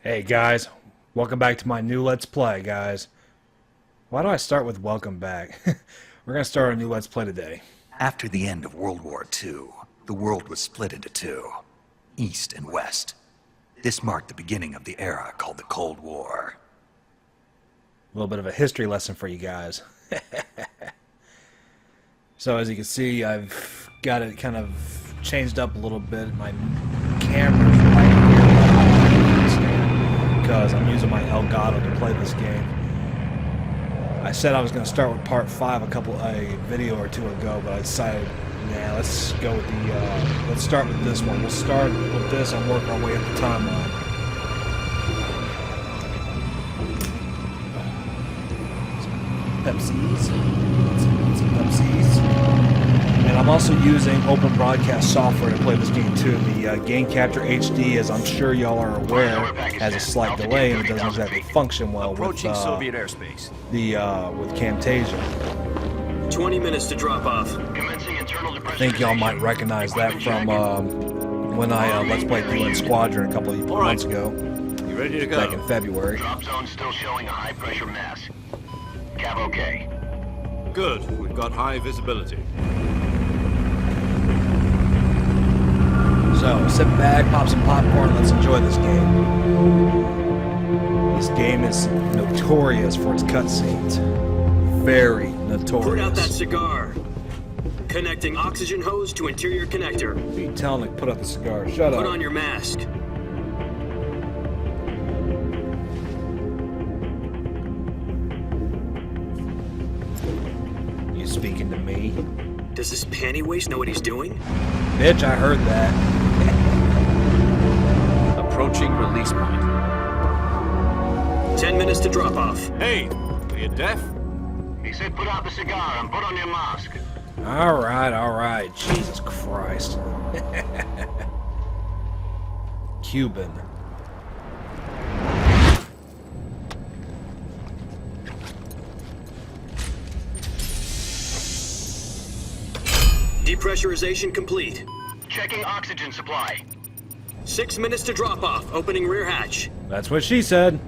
Hey guys, welcome back to my new Let's Play, guys. Why do I start with welcome back? We're gonna start a new Let's Play today. After the end of World War II, the world was split into two, East and West. This marked the beginning of the era called the Cold War. A little bit of a history lesson for you guys. So as you can see, I've got it kind of changed up a little bit. My camera's right here because I'm using my Elgato to play this game. I said I was going to start with part 5 a video or two ago, but I decided, nah, let's go with the, let's start with this one. We'll start with this and work our way up the timeline. Pepsis. Some Pepsis. And I'm also using open broadcast software to play this game too. The Game Capture HD, as I'm sure y'all are aware, has a slight delay and it doesn't exactly function well with Soviet airspace. With Camtasia. 20 minutes to drop off. I think y'all might recognize that from when I Let's Played UN Squadron a couple of months ago. You ready to go? Back in February. Drop zone still showing a high pressure mass. Cav okay. Good. We've got high visibility. So, sit back, pop some popcorn, let's enjoy this game. This game is notorious for its cutscenes. Very notorious. Put out that cigar. Connecting oxygen hose to interior connector. What are you telling me? Put out the cigar. Shut up. Put on your mask. You speaking to me? Does this panty waste know what he's doing? Bitch, I heard that. Approaching release point. 10 minutes to drop off. Hey, are you deaf? He said put out the cigar and put on your mask. Alright. Jesus Christ. Cuban. Depressurization complete. Checking oxygen supply. 6 minutes to drop off. Opening rear hatch. That's what she said.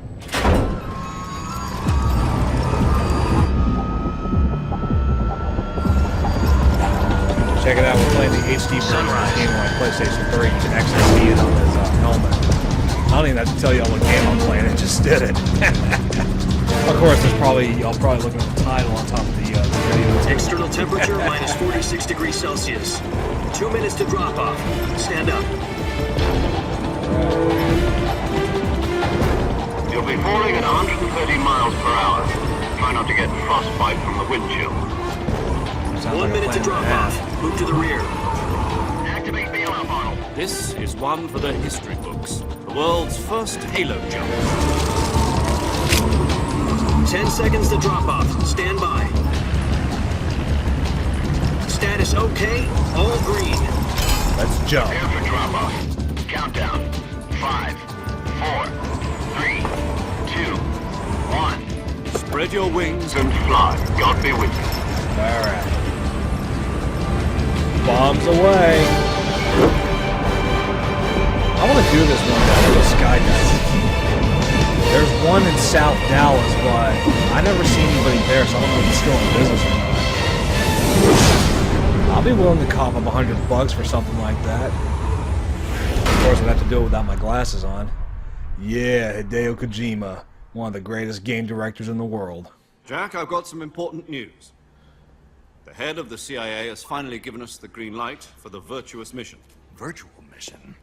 Check it out, we're playing the HD version of the game on my PlayStation 3. You can actually see it on his helmet. I don't even have to tell y'all what game I'm playing, it just did it. Of course, y'all probably looking at the title on top of the video. External temperature minus 46 degrees Celsius. 2 minutes to drop off. Stand up. You'll be falling at 130 miles per hour. Try not to get frostbite from the wind chill. 1 minute to drop off. Move to the rear. Activate bailout model. This is one for the history books. The world's first halo jump. 10 seconds to drop off. Stand by. Status okay. All green. Let's jump. Prepare for drop off. Countdown. 5, 4, 3, 2, 1. Spread your wings And fly. God be with you. Alright. Bombs away. I want to do this one down to skydiving. There's one in South Dallas, but I never see anybody there, so I don't know if it's still in business or not. I'll be willing to cop up $100 for something like that. Of course, I'd have to do it without my glasses on. Yeah, Hideo Kojima, one of the greatest game directors in the world. Jack, I've got some important news. The head of the CIA has finally given us the green light for the virtuous mission. Virtual mission?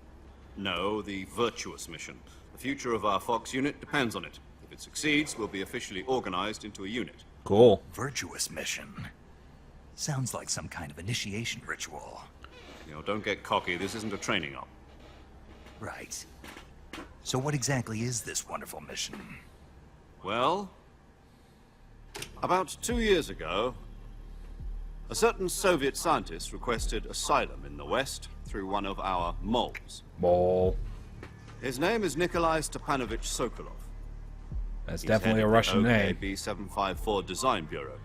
No, the virtuous mission. The future of our Fox unit depends on it. If it succeeds, we'll be officially organized into a unit. Cool. Virtuous mission? Sounds like some kind of initiation ritual. You know, don't get cocky. This isn't a training op. Right. So what exactly is this wonderful mission? Well, about 2 years ago, a certain Soviet scientist requested asylum in the West through one of our moles. Ball. His name is Nikolai Stepanovich Sokolov. That's He's definitely head a of Russian the name. OKB-754 Design Bureau,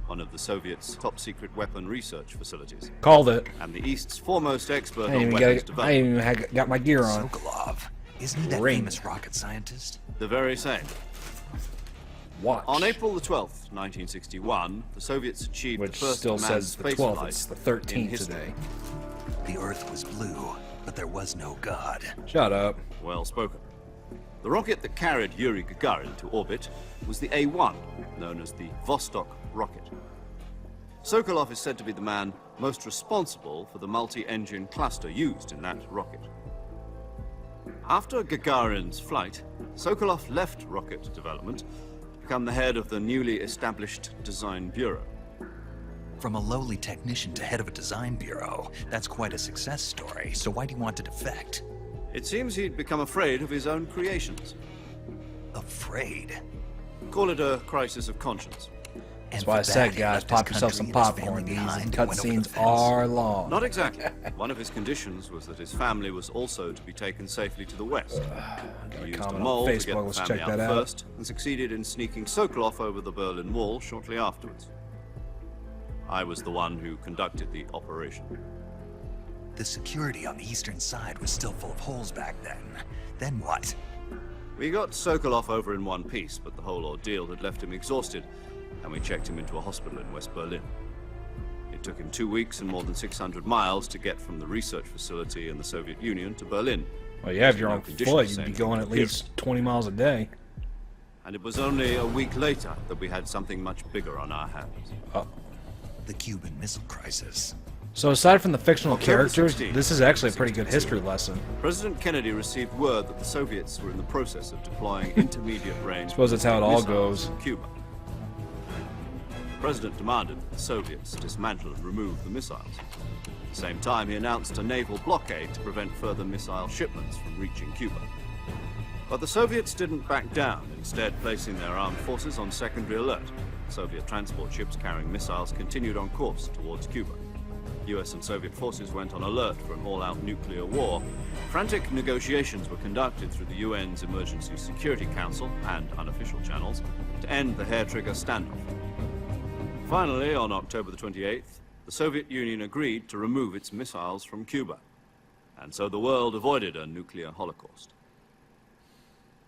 one of the Soviets' top-secret weapon research facilities, Called it. and the East's foremost expert I on ain't weapons even development. got my gear on. Sokolov. Isn't he that Ring. famous rocket scientist? The very same. Watch. On April the 12th, 1961, the Soviets achieved Which the first still manned says the space 12th. flight It's the in 13th history. today. The Earth was blue, but there was no God. Shut up. Well spoken. The rocket that carried Yuri Gagarin to orbit was the A-1, known as the Vostok rocket. Sokolov is said to be the man most responsible for the multi-engine cluster used in that rocket. After Gagarin's flight, Sokolov left rocket development to become the head of the newly established Design Bureau. From a lowly technician to head of a design bureau, that's quite a success story. So why do you want to defect? It seems he'd become afraid of his own creations. Afraid? Call it a crisis of conscience. And That's why I for said, that, he guys, left pop his yourself some country and his popcorn. family These behind and went over the cutscenes fence. are long. Not exactly. One of his conditions was that his family was also to be taken safely to the west. He used a comment on mole to Facebook, get the let's family check out that out. first, and succeeded in sneaking Sokolov over the Berlin Wall shortly afterwards. I was the one who conducted the operation. The security on the eastern side was still full of holes back then. Then what? We got Sokolov over in one piece, but the whole ordeal had left him exhausted, and we checked him into a hospital in West Berlin. It took him 2 weeks and more than 600 miles to get from the research facility in the Soviet Union to Berlin. Well, yeah, if you're No on conditions foot, you'd saying be he going could at least 20 miles a day. And it was only a week later that we had something much bigger on our hands. The Cuban Missile Crisis. So aside from the fictional October characters, 16, this is actually a pretty good 1962. history lesson. President Kennedy received word that the Soviets were in the process of deploying intermediate range. Suppose that's how it all missiles goes. in Cuba. The president demanded that the Soviets dismantle and remove the missiles. At the same time, he announced a naval blockade to prevent further missile shipments from reaching Cuba. But the Soviets didn't back down, instead placing their armed forces on secondary alert. Soviet transport ships carrying missiles continued on course towards Cuba. US and Soviet forces went on alert for an all-out nuclear war. Frantic negotiations were conducted through the UN's Emergency Security Council and unofficial channels to end the hair-trigger standoff. Finally, on October the 28th, the Soviet Union agreed to remove its missiles from Cuba. And so the world avoided a nuclear holocaust.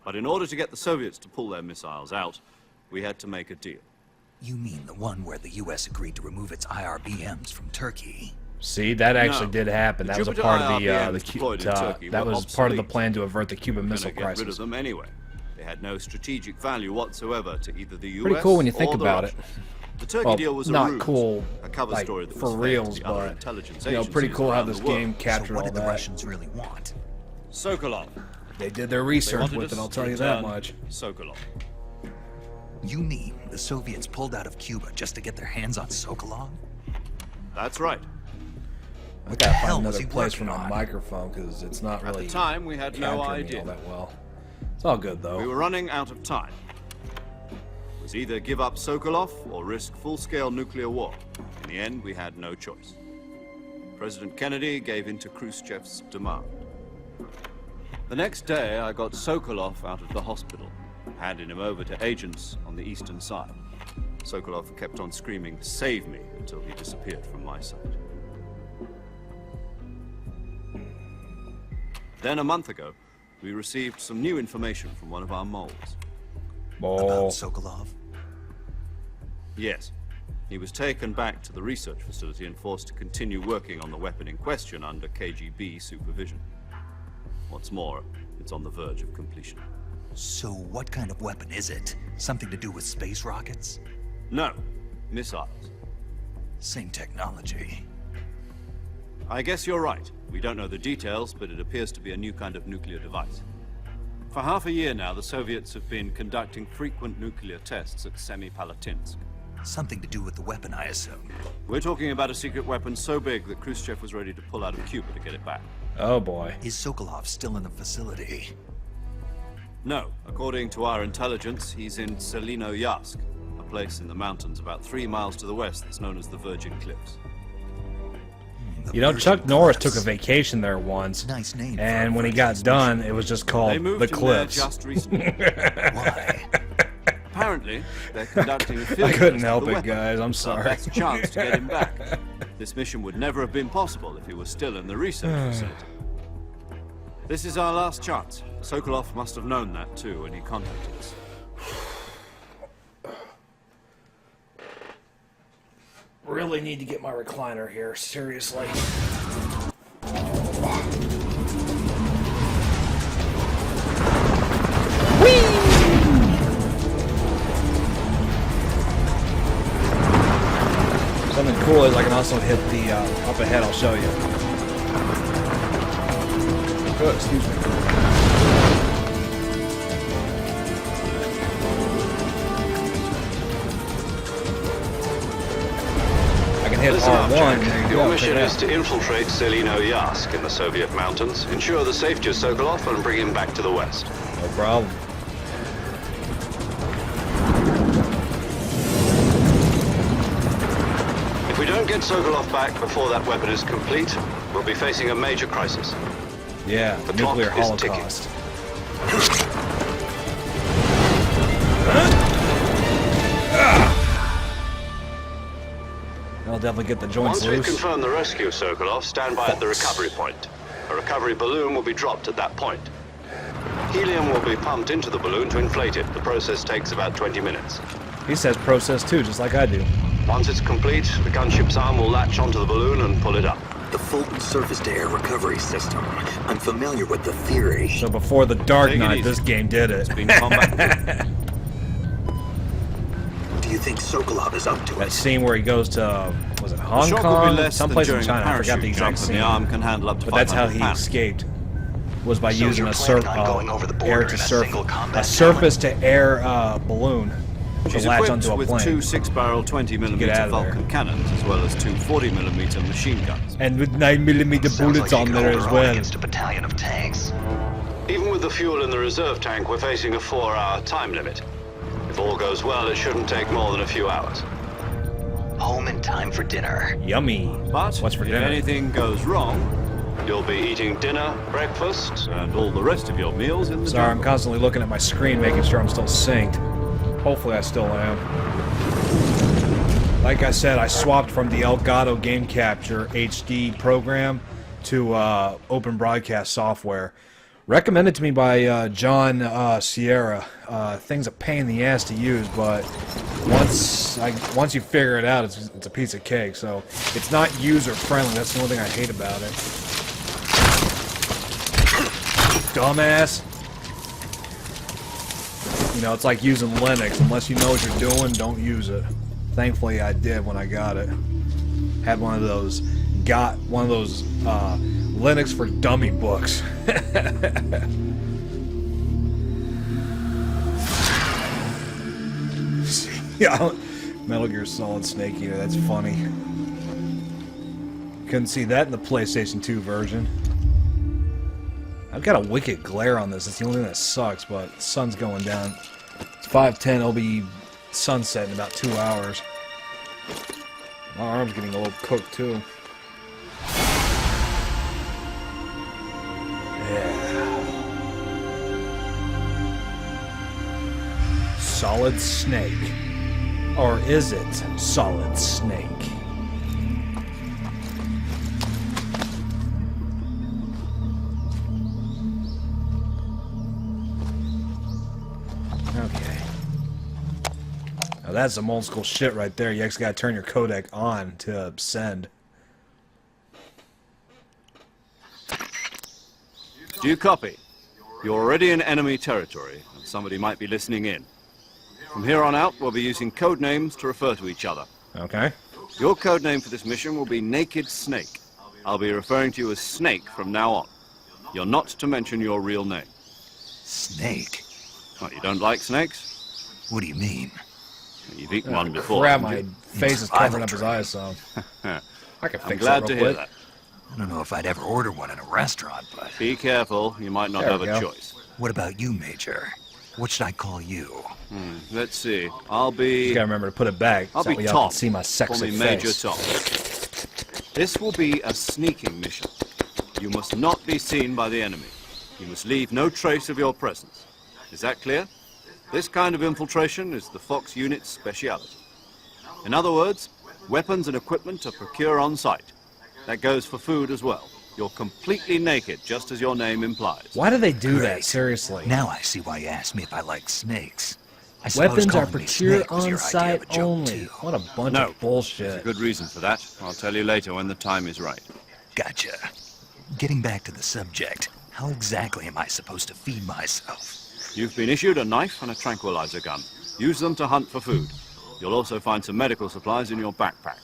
But in order to get the Soviets to pull their missiles out, we had to make a deal. You mean the one where the US agreed to remove its IRBMs from Turkey? See, that actually No. did happen. The That was a Jupiter part of the IRBMs deployed in Turkey that were was part of the obsolete. plan to avert the Cuban We're Missile gonna get rid of Crisis. them anyway. They had no strategic value whatsoever to either the US Pretty cool when you think or the about it. Russians. The Turkey Well, deal was a not ruse, cool, a cover like, story that for was fed reals, to the other but, intelligence you know, pretty agencies cool how around this the world. game captured So what all did the that. Russians really want? Sokolov. They did their They research wanted with us it, I'll to tell you that return much. Sokolov. You mean the Soviets pulled out of Cuba just to get their hands on Sokolov? That's right. I gotta hell find was another he place for working my on? microphone because it's not At really the time, we had no capturing me idea. all that well. It's all good though. We were running out of time. It was either give up Sokolov or risk full-scale nuclear war. In the end, we had no choice. President Kennedy gave in to Khrushchev's demand. The next day, I got Sokolov out of the hospital, handing him over to agents on the eastern side. Sokolov kept on screaming, "Save me," until he disappeared from my sight. Then, a month ago, we received some new information from one of our moles. Oh, About Sokolov? Yes. He was taken back to the research facility and forced to continue working on the weapon in question under KGB supervision. What's more, it's on the verge of completion. So what kind of weapon is it? Something to do with space rockets? No, missiles. Same technology. I guess you're right. We don't know the details, but it appears to be a new kind of nuclear device. For half a year now, the Soviets have been conducting frequent nuclear tests at Semipalatinsk. Something to do with the weapon, I assume. We're talking about a secret weapon so big that Khrushchev was ready to pull out of Cuba to get it back. oh boy. Is Sokolov still in the facility? No, according to our intelligence, he's in Selino-Yarsk, a place in the mountains about 3 miles to the west that's known as the Virgin Cliffs. The You know, Virgin Chuck Norris Cliffs. took a vacation there once, Nice name for and a when he first got class done, mission. it was just They called moved the him there Cliffs. just recently. Why? Apparently, they're conducting a field I couldn't test of help the it, weapon. guys. I'm It's our sorry. best chance to get him back. This mission would never have been possible if he was still in the research facility. This is our last chance. Sokolov must have known that too when he contacted us. Really need to get my recliner here, seriously. Something cool is I can also hit the up ahead. I'll show you. Oh, excuse me. I can hit Listen up, R1. Jack. There you Your go, mission check it is out. to infiltrate Selino Yask in the Soviet mountains, ensure the safety of Sokolov, and bring him back to the West. No problem. If we don't get Sokolov back before that weapon is complete, we'll be facing a major crisis. Yeah, The nuclear clock is ticking. holocaust. I'll definitely get the joints Once we loose. confirm the rescue of Sokolov, stand by at the recovery point. A recovery balloon will be dropped at that point. Helium will be pumped into the balloon to inflate it. The process takes about 20 minutes. He says process too, just like I do. Once it's complete, the gunship's arm will latch onto the balloon and pull it up. The Fulton surface-to-air recovery system. I'm familiar with the theory. So before the Dark Take it Knight, easy. this game did it. It's been combat. Do you think Sokolov is up to That it? scene where he goes to, was it The Hong shock will Kong? be less Someplace than in during China. a I forgot parachute the exact jump, and scene. the arm can handle up to But that's how 500 he pounds. escaped. Was by So using you're a planning on going over the border air in to a surf single combat surface to air balloon to She's latch equipped onto a with plane. two 6-barrel 20mm Get out of there. Vulcan cannons, as well as two 40mm machine guns. And with 9mm Sounds bullets like on you there can as hold her own well. against a battalion of tanks. Even with the fuel in the reserve tank, we're facing a 4-hour time limit. If all goes well, it shouldn't take more than a few hours. Home in time for dinner. Yummy. But What's for if dinner? anything goes wrong, You'll be eating dinner, breakfast, and all the rest of your meals in the Sorry, I'm jungle. constantly looking at my screen, making sure I'm still synced. Hopefully I still am. Like I said, I swapped from the Elgato Game Capture HD program to Open Broadcast software. Recommended to me by John Sierra. Thing's a pain in the ass to use, but once you figure it out, it's a piece of cake. So it's not user friendly. That's the only thing I hate about it. Dumbass. You know, it's like using Linux. Unless you know what you're doing, don't use it. Thankfully, I did when I got it. Had one of those. Got one of those Linux for Dummy books. Yeah, Metal Gear Solid Snake Eater. That's funny. Couldn't see that in the PlayStation 2 version. I've got a wicked glare on this. It's the only thing that sucks, but the sun's going down. It's 5:10. It'll be sunset in about 2 hours. My arm's getting a little cooked, too. Yeah. Solid Snake. Or is it Solid Snake? Okay. Now that's some old school shit right there. You actually gotta turn your codec on to send. Do you copy? You're already in enemy territory, and somebody might be listening in. From here on out, we'll be using code names to refer to each other. Okay. Your code name for this mission will be Naked Snake. I'll be referring to you as Snake from now on. You're not to mention your real name. Snake? What, you don't like snakes? What do you mean? You've eaten one before. Crap, haven't my you? face is covering up his eyes, so. I can I'm fix glad that to real hear quick. that. I don't know if I'd ever order one in a restaurant, but... Be careful, you might not There have we a go. choice. What about you, Major? What should I call you? Let's see. I'll You be... gotta remember to put it back I'll so be that y'all Tom. can see my Call sexy me Major face. Tom. This will be a sneaking mission. You must not be seen by the enemy. You must leave no trace of your presence. Is that clear? This kind of infiltration is the Fox unit's speciality. In other words, weapons and equipment are procured on site. That goes for food as well. You're completely naked, just as your name implies. Why do they do that? Great. Seriously. Now I see why you asked me if I like snakes. I suppose Weapons are calling me procured Snake was on your idea site of a joke, only. too. What a bunch No. of There's a bullshit. good reason for that. I'll tell you later when the time is right. Gotcha. Getting back to the subject, how exactly am I supposed to feed myself? You've been issued a knife and a tranquilizer gun. Use them to hunt for food. You'll also find some medical supplies in your backpack.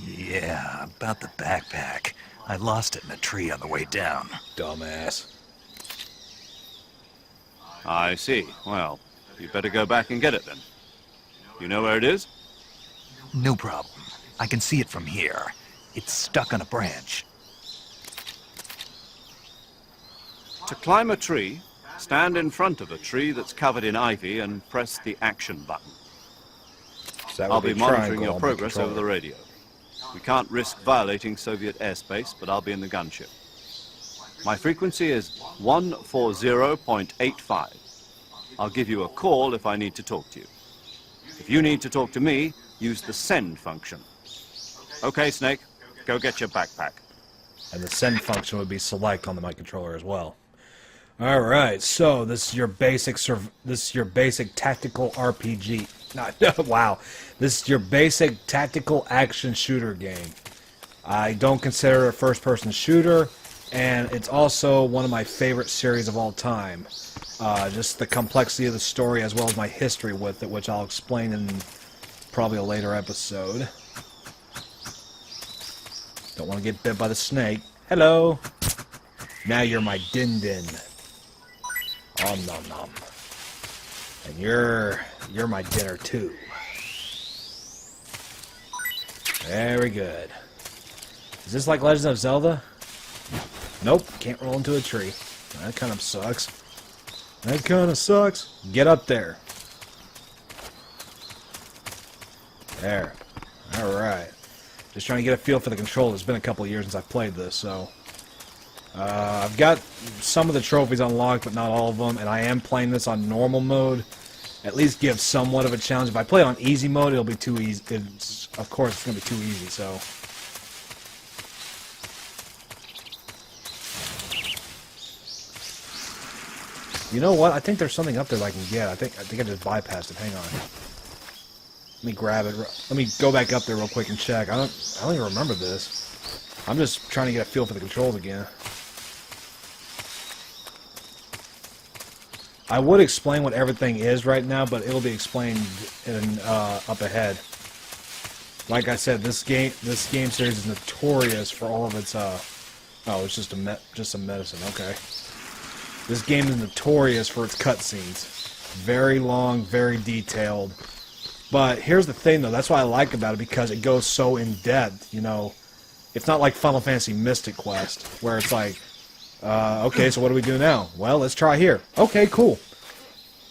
Yeah, about the backpack. I lost it in a tree on the way down. Dumbass. I see. Well, you better go back and get it then. You know where it is? No problem. I can see it from here. It's stuck on a branch. To climb a tree, stand in front of a tree that's covered in ivy and press the action button. So that I'll would be monitoring triangle your on my progress over the controller. radio. We can't risk violating Soviet airspace, but I'll be in the gunship. My frequency is 140.85. I'll give you a call if I need to talk to you. If you need to talk to me, use the send function. Okay, Snake, go get your backpack. And the send function would be select on the mic controller as well. All right, so this is your basic tactical RPG. Wow, this is your basic tactical action shooter game. I don't consider it a first-person shooter, and it's also one of my favorite series of all time. Just the complexity of the story as well as my history with it, which I'll explain in probably a later episode. Don't want to get bit by the snake. Hello. Now you're my din-din. Om nom nom. And you're my dinner too. Very good. Is this like Legend of Zelda? Nope, can't roll into a tree. That kind of sucks. That kind of sucks. Get up there. There. Alright. Just trying to get a feel for the control. It's been a couple of years since I've played this, so... I've got some of the trophies unlocked, but not all of them, and I am playing this on normal mode. At least give somewhat of a challenge. If I play on easy mode, it'll be too easy. Of course, it's going to be too easy, so... You know what? I think there's something up there that I can get. I think I just bypassed it. Hang on. Let me grab it. Let me go back up there real quick and check. I don't even remember this. I'm just trying to get a feel for the controls again. I would explain what everything is right now, but it'll be explained in up ahead. Like I said, this game series is notorious for all of its oh, it's just a medicine. Okay. This game is notorious for its cutscenes. Very long, very detailed. But here's the thing, though. That's what I like about it, because it goes so in depth. You know, it's not like Final Fantasy Mystic Quest, where it's like, okay, so what do we do now? Well, let's try here. Okay, cool.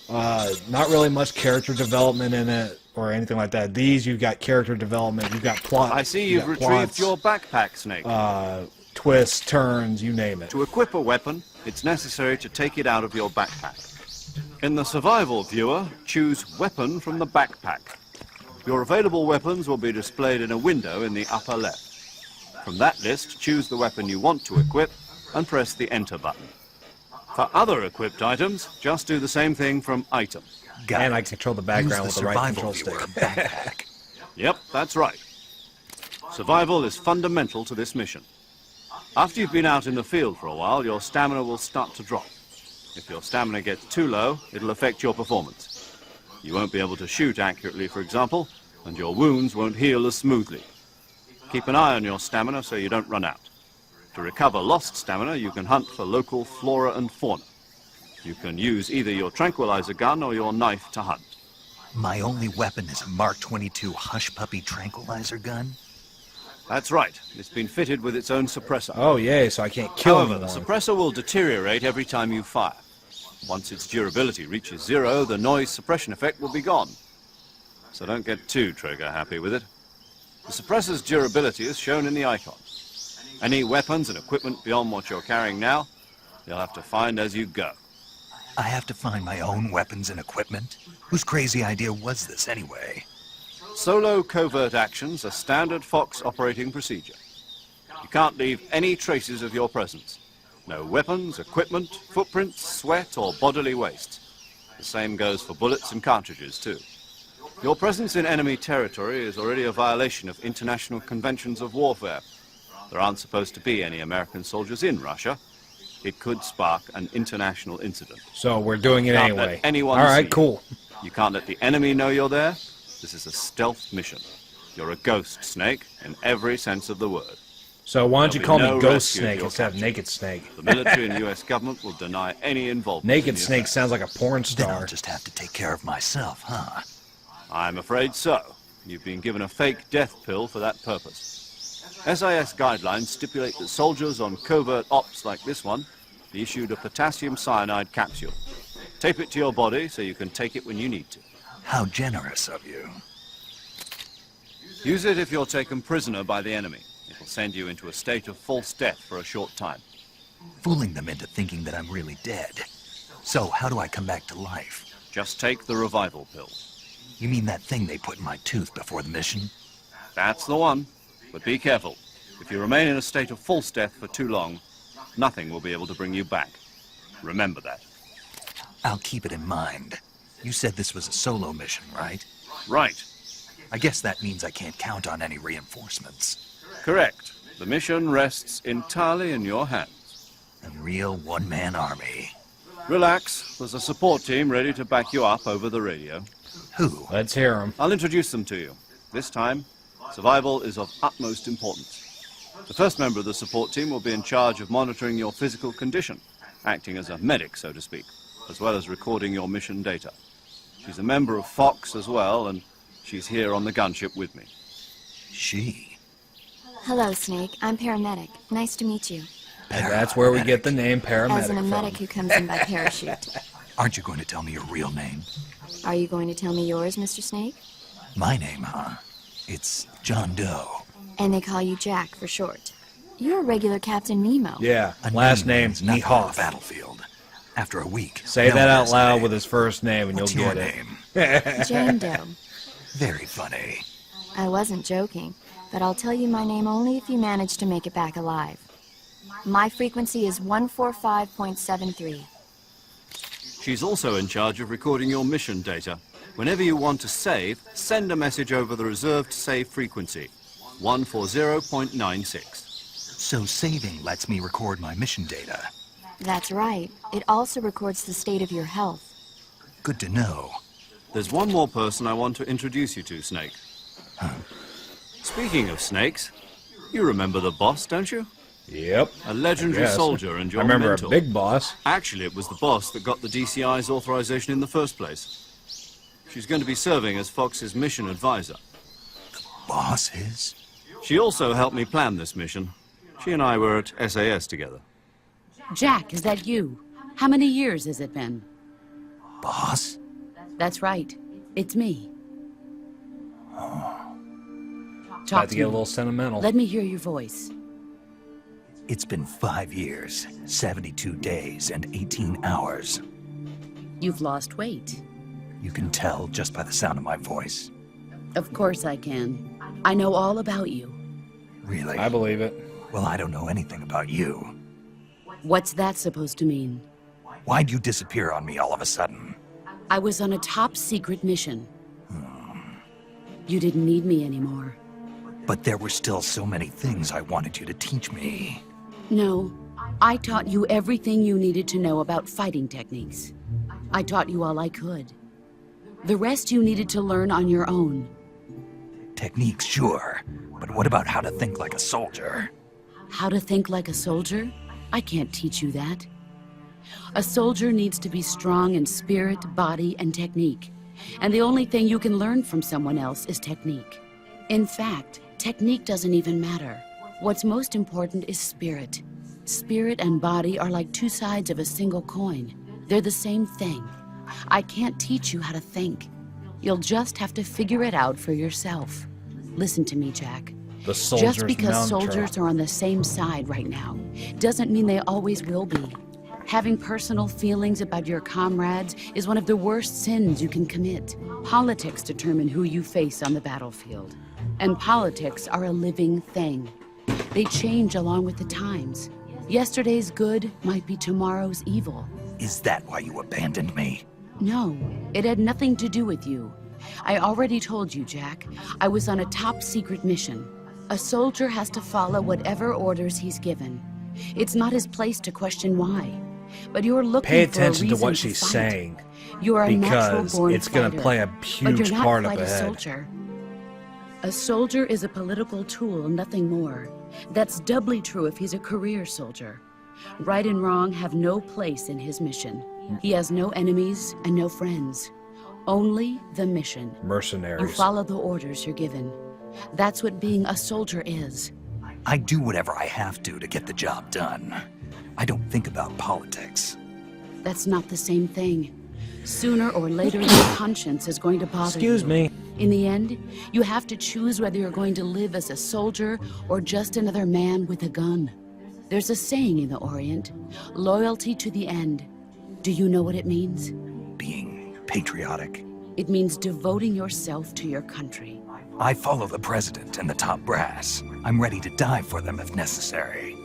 Not really much character development in it or anything like that. These, you've got character development, you've got plot. I see you've retrieved your backpack, Snake. Twists, turns, you name it. To equip a weapon, it's necessary to take it out of your backpack. In the survival viewer, choose Weapon from the backpack. Your available weapons will be displayed in a window in the upper left. From that list, choose the weapon you want to equip and press the Enter button. For other equipped items, just do the same thing from Item. And I control the background with Use the right survival control viewer stick. backpack. Yep, that's right. Survival is fundamental to this mission. After you've been out in the field for a while, your stamina will start to drop. If your stamina gets too low, it'll affect your performance. You won't be able to shoot accurately, for example, and your wounds won't heal as smoothly. Keep an eye on your stamina so you don't run out. To recover lost stamina, you can hunt for local flora and fauna. You can use either your tranquilizer gun or your knife to hunt. My only weapon is a Mark 22 Hush Puppy tranquilizer gun. That's right. It's been fitted with its own suppressor. Oh, yay, so I can't kill However, the anyone. suppressor will deteriorate every time you fire. Once its durability reaches 0, the noise suppression effect will be gone. So don't get too trigger happy with it. The suppressor's durability is shown in the icon. Any weapons and equipment beyond what you're carrying now, you'll have to find as you go. I have to find my own weapons and equipment? Whose crazy idea was this anyway? Solo covert actions are standard Fox operating procedure. You can't leave any traces of your presence. No weapons, equipment, footprints, sweat, or bodily waste. The same goes for bullets and cartridges, too. Your presence in enemy territory is already a violation of international conventions of warfare. There aren't supposed to be any American soldiers in Russia. It could spark an international incident. So we're doing it Can't anyway. let anyone All see right, you. cool. You can't let the enemy know you're there. This is a stealth mission. You're a ghost, Snake, in every sense of the word. So why don't you There'll call be me no Ghost rescue Snake if you're instead of captured. Naked Snake? The military and U.S. government will deny any involvement. Naked in the Snake affair. sounds like a porn Then I'll star. just have to take care of myself, huh? I'm afraid so. You've been given a fake death pill for that purpose. SIS guidelines stipulate that soldiers on covert ops like this one be issued a potassium cyanide capsule. Tape it to your body so you can take it when you need to. How generous of you. Use it if you're taken prisoner by the enemy. It will send you into a state of false death for a short time. Fooling them into thinking that I'm really dead. So, how do I come back to life? Just take the revival pill. You mean that thing they put in my tooth before the mission? That's the one. But be careful. If you remain in a state of false death for too long, nothing will be able to bring you back. Remember that. I'll keep it in mind. You said this was a solo mission, right? Right. I guess that means I can't count on any reinforcements. Correct. The mission rests entirely in your hands. A real one-man army. Relax. There's a support team ready to back you up over the radio. Who? Let's hear him. I'll introduce them to you. This time, survival is of utmost importance. The first member of the support team will be in charge of monitoring your physical condition, acting as a medic, so to speak, as well as recording your mission data. She's a member of Fox as well, and she's here on the gunship with me. She. Hello, Snake. I'm paramedic. Nice to meet you. And that's where we get the name paramedic As in a medic from. who comes in by parachute. Aren't you going to tell me your real name? Are you going to tell me yours, Mr. Snake? My name, huh? It's John Doe. And they call you Jack for short. You're a regular Captain Nemo. Yeah, A last name name, means nothing on the Nihoff. battlefield. After a week, Say no that one out has a loud name. with his first name and What's you'll your get name? Jane Doe. Very funny. I wasn't joking, but I'll tell you my name only if you manage to make it back alive. My frequency is 145.73. She's also in charge of recording your mission data. Whenever you want to save, send a message over the reserved save frequency, 140.96. So saving lets me record my mission data. That's right. It also records the state of your health. Good to know. There's one more person I want to introduce you to, Snake. Speaking of snakes, you remember the boss, don't you? Yep. A legendary Yes. soldier and I your remember mentor. a big boss. Actually, it was the boss that got the DCI's authorization in the first place. She's going to be serving as Fox's mission advisor. Boss is? She also helped me plan this mission. She and I were at SAS together. Jack, is that you? How many years has it been? Boss? That's right. It's me. About Talk to to get a me. little sentimental. Let me hear your voice. It's been 5 years, 72 days, and 18 hours. You've lost weight. You can tell just by the sound of my voice. Of course I can. I know all about you. Really? I believe it. Well, I don't know anything about you. What's that supposed to mean? Why'd you disappear on me all of a sudden? I was on a top secret mission. You didn't need me anymore. But there were still so many things I wanted you to teach me. No, I taught you everything you needed to know about fighting techniques. I taught you all I could. The rest you needed to learn on your own. Techniques, sure. But what about how to think like a soldier? How to think like a soldier? I can't teach you that. A soldier needs to be strong in spirit, body, and technique. And the only thing you can learn from someone else is technique. In fact, technique doesn't even matter. What's most important is spirit. Spirit and body are like two sides of a single coin. They're the same thing. I can't teach you how to think. You'll just have to figure it out for yourself. Listen to me, Jack. The soldier's Just because mantra. soldiers are on the same side right now doesn't mean they always will be. Having personal feelings about your comrades is one of the worst sins you can commit. Politics determine who you face on the battlefield. And politics are a living thing. They change along with the times. Yesterday's good might be tomorrow's evil. Is that why you abandoned me? No, it had nothing to do with you. I already told you, Jack. I was on a top-secret mission. A soldier has to follow whatever orders he's given. It's not his place to question why. But you're looking Pay for a attention to reason what she's fight. saying, You're a because natural-born it's going to fighter, play a but huge you're not part up quite a ahead. soldier. A soldier is a political tool, nothing more. That's doubly true if he's a career soldier. Right and wrong have no place in his mission. He has no enemies and no friends. Only the mission. You Mercenaries. follow the orders you're given. That's what being a soldier is. I do whatever I have to get the job done. I don't think about politics. That's not the same thing. Sooner or later, your conscience is going to bother Excuse you. me. In the end, you have to choose whether you're going to live as a soldier or just another man with a gun. There's a saying in the Orient, loyalty to the end. Do you know what it means? Being patriotic. It means devoting yourself to your country. I follow the president and the top brass. I'm ready to die for them if necessary.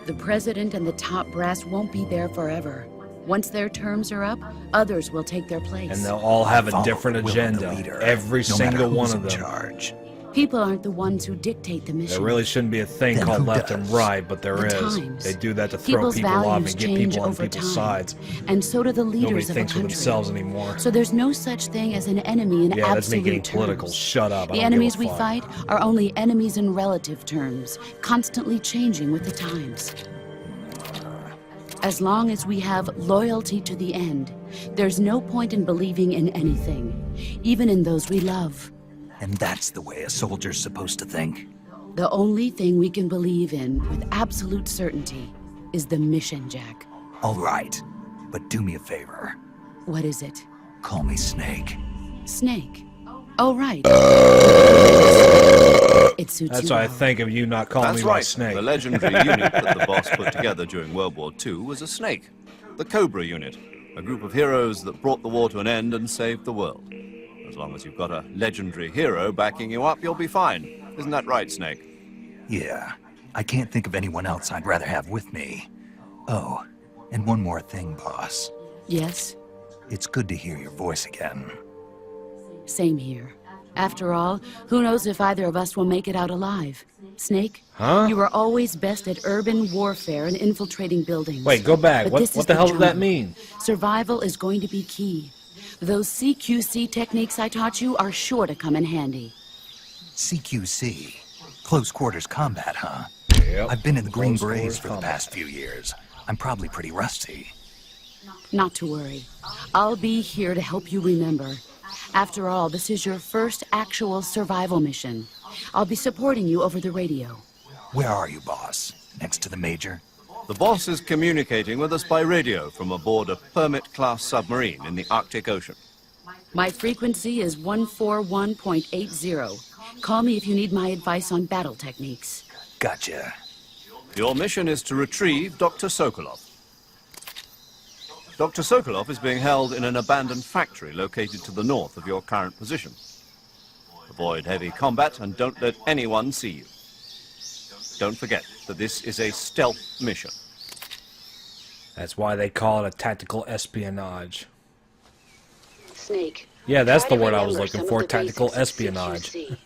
The president and the top brass won't be there forever. Once their terms are up, others will take their place. And they'll all have a Follow different the will of the agenda. leader, Every no matter single one who's of in them. charge. People aren't the ones who dictate the mission. There really shouldn't be a thing Then called who left and does? right, but there The is. times. They do that to throw People's people off values and get change people on over people's time, sides. and so do the leaders Nobody of a thinks for country. themselves anymore. So there's no such thing as an enemy in Yeah, that's me absolute getting terms. political. Shut up. I The don't enemies give a we fuck. fight are only enemies in relative terms, constantly changing with the times. As long as we have loyalty to the end, there's no point in believing in anything, even in those we love. And that's the way a soldier's supposed to think. The only thing we can believe in with absolute certainty is the mission, Jack. All right, but do me a favor. What is it? Call me Snake. Snake. Oh, right. It suits That's you what I well. think of you not calling That's me my right. snake. The legendary unit that the boss put together during World War II was a snake. The Cobra unit. A group of heroes that brought the war to an end and saved the world. As long as you've got a legendary hero backing you up, you'll be fine. Isn't that right, Snake? Yeah, I can't think of anyone else I'd rather have with me. Oh, and one more thing, boss. Yes, It's good to hear your voice again. same here. After all, who knows if either of us will make it out alive? Snake? Huh? You were always best at urban warfare and infiltrating buildings. Wait, go back. But What this is the hell does that jungle. mean? Survival is going to be key. Those CQC techniques I taught you are sure to come in handy. CQC. Close quarters combat, huh? Yep. I've been in the Green Close Berets quarters for the combat. past few years. I'm probably pretty rusty. Not to worry. I'll be here to help you remember. After all, this is your first actual survival mission. I'll be supporting you over the radio. Where are you, boss? Next to the Major? The boss is communicating with us by radio from aboard a Permit-class submarine in the Arctic Ocean. My frequency is 141.80. Call me if you need my advice on battle techniques. Gotcha. Your mission is to retrieve Dr. Sokolov. Dr. Sokolov is being held in an abandoned factory located to the north of your current position. Avoid heavy combat and don't let anyone see you. Don't forget that this is a stealth mission. That's why they call it a tactical espionage. Snake. Yeah, that's the try to word I was remember looking some for, of the tactical basics of espionage. CQC.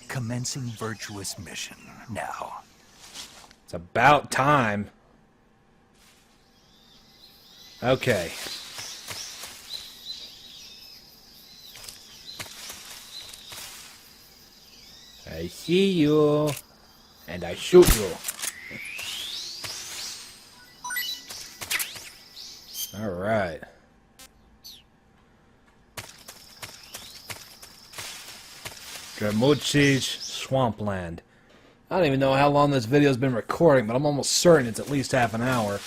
Commencing virtuous mission. Now. It's about time. Okay. I see you, and I shoot you. All right. Dramuchi's Swampland. I don't even know how long this video's been recording, but I'm almost certain it's at least half an hour.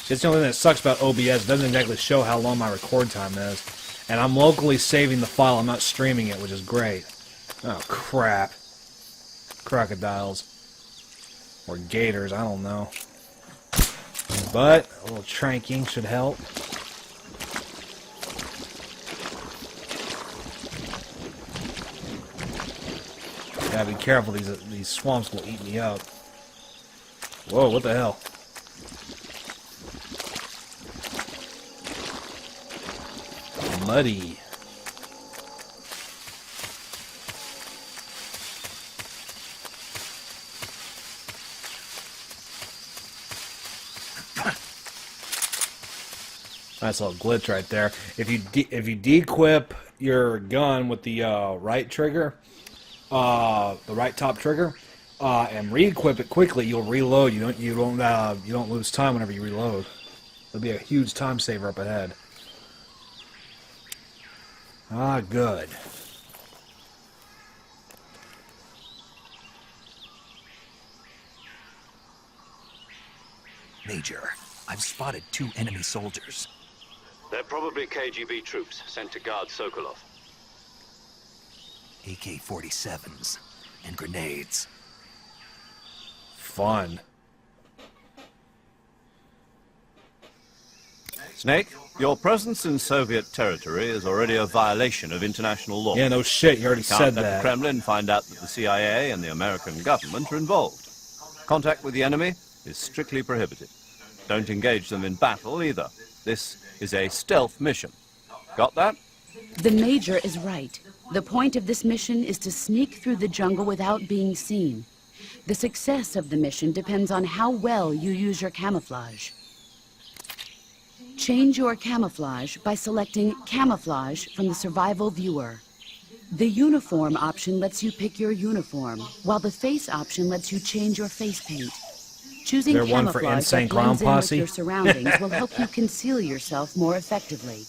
It's the only thing that sucks about OBS. It doesn't exactly show how long my record time is. And I'm locally saving the file. I'm not streaming it, which is great. Oh, crap. Crocodiles. Or gators, I don't know. But a little tranking should help. Gotta be careful, these swamps will eat me up. Whoa, what the hell? Muddy. Nice little glitch right there. If you de-equip your gun with the right trigger, the right top trigger, and re-equip it quickly, you'll reload. You don't lose time whenever you reload. It'll be a huge time saver up ahead. Ah, good. Major, I've spotted 2 enemy soldiers. They're probably KGB troops sent to guard Sokolov. AK-47s and grenades. Fun. Snake, your presence in Soviet territory is already a violation of international law. Yeah, no shit. You already Can't said let that. the Kremlin find out that the CIA and the American government are involved. Contact with the enemy is strictly prohibited. Don't engage them in battle either. This is a stealth mission. Got that? The Major is right. The point of this mission is to sneak through the jungle without being seen. The success of the mission depends on how well you use your camouflage. Change your camouflage by selecting Camouflage from the Survival Viewer. The Uniform option lets you pick your uniform, while the Face option lets you change your face paint. Choosing Is there one for camouflage Insane that blends Clown in with Posse? your surroundings will help you conceal yourself more effectively.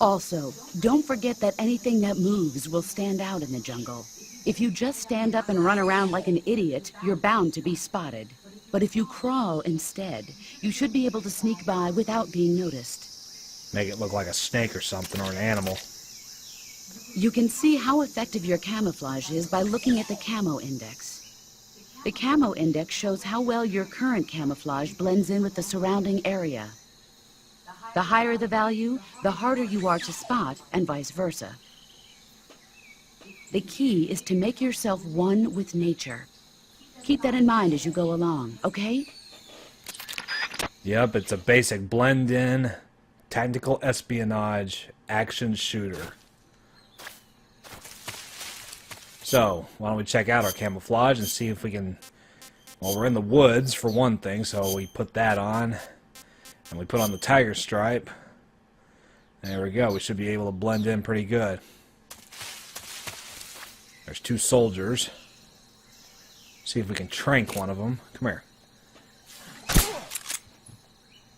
Also, don't forget that anything that moves will stand out in the jungle. If you just stand up and run around like an idiot, you're bound to be spotted. But if you crawl instead, you should be able to sneak by without being noticed. Make it look like a snake or something, or an animal. You can see how effective your camouflage is by looking at the camo index. The camo index shows how well your current camouflage blends in with the surrounding area. The higher the value, the harder you are to spot, and vice versa. The key is to make yourself one with nature. Keep that in mind as you go along, okay? Yep, it's a basic blend-in, tactical espionage, action shooter. So, why don't we check out our camouflage and see if we can... Well, we're in the woods, for one thing, so we put that on. And we put on the tiger stripe. There we go, we should be able to blend in pretty good. There's 2 soldiers. See if we can trank one of them. Come here.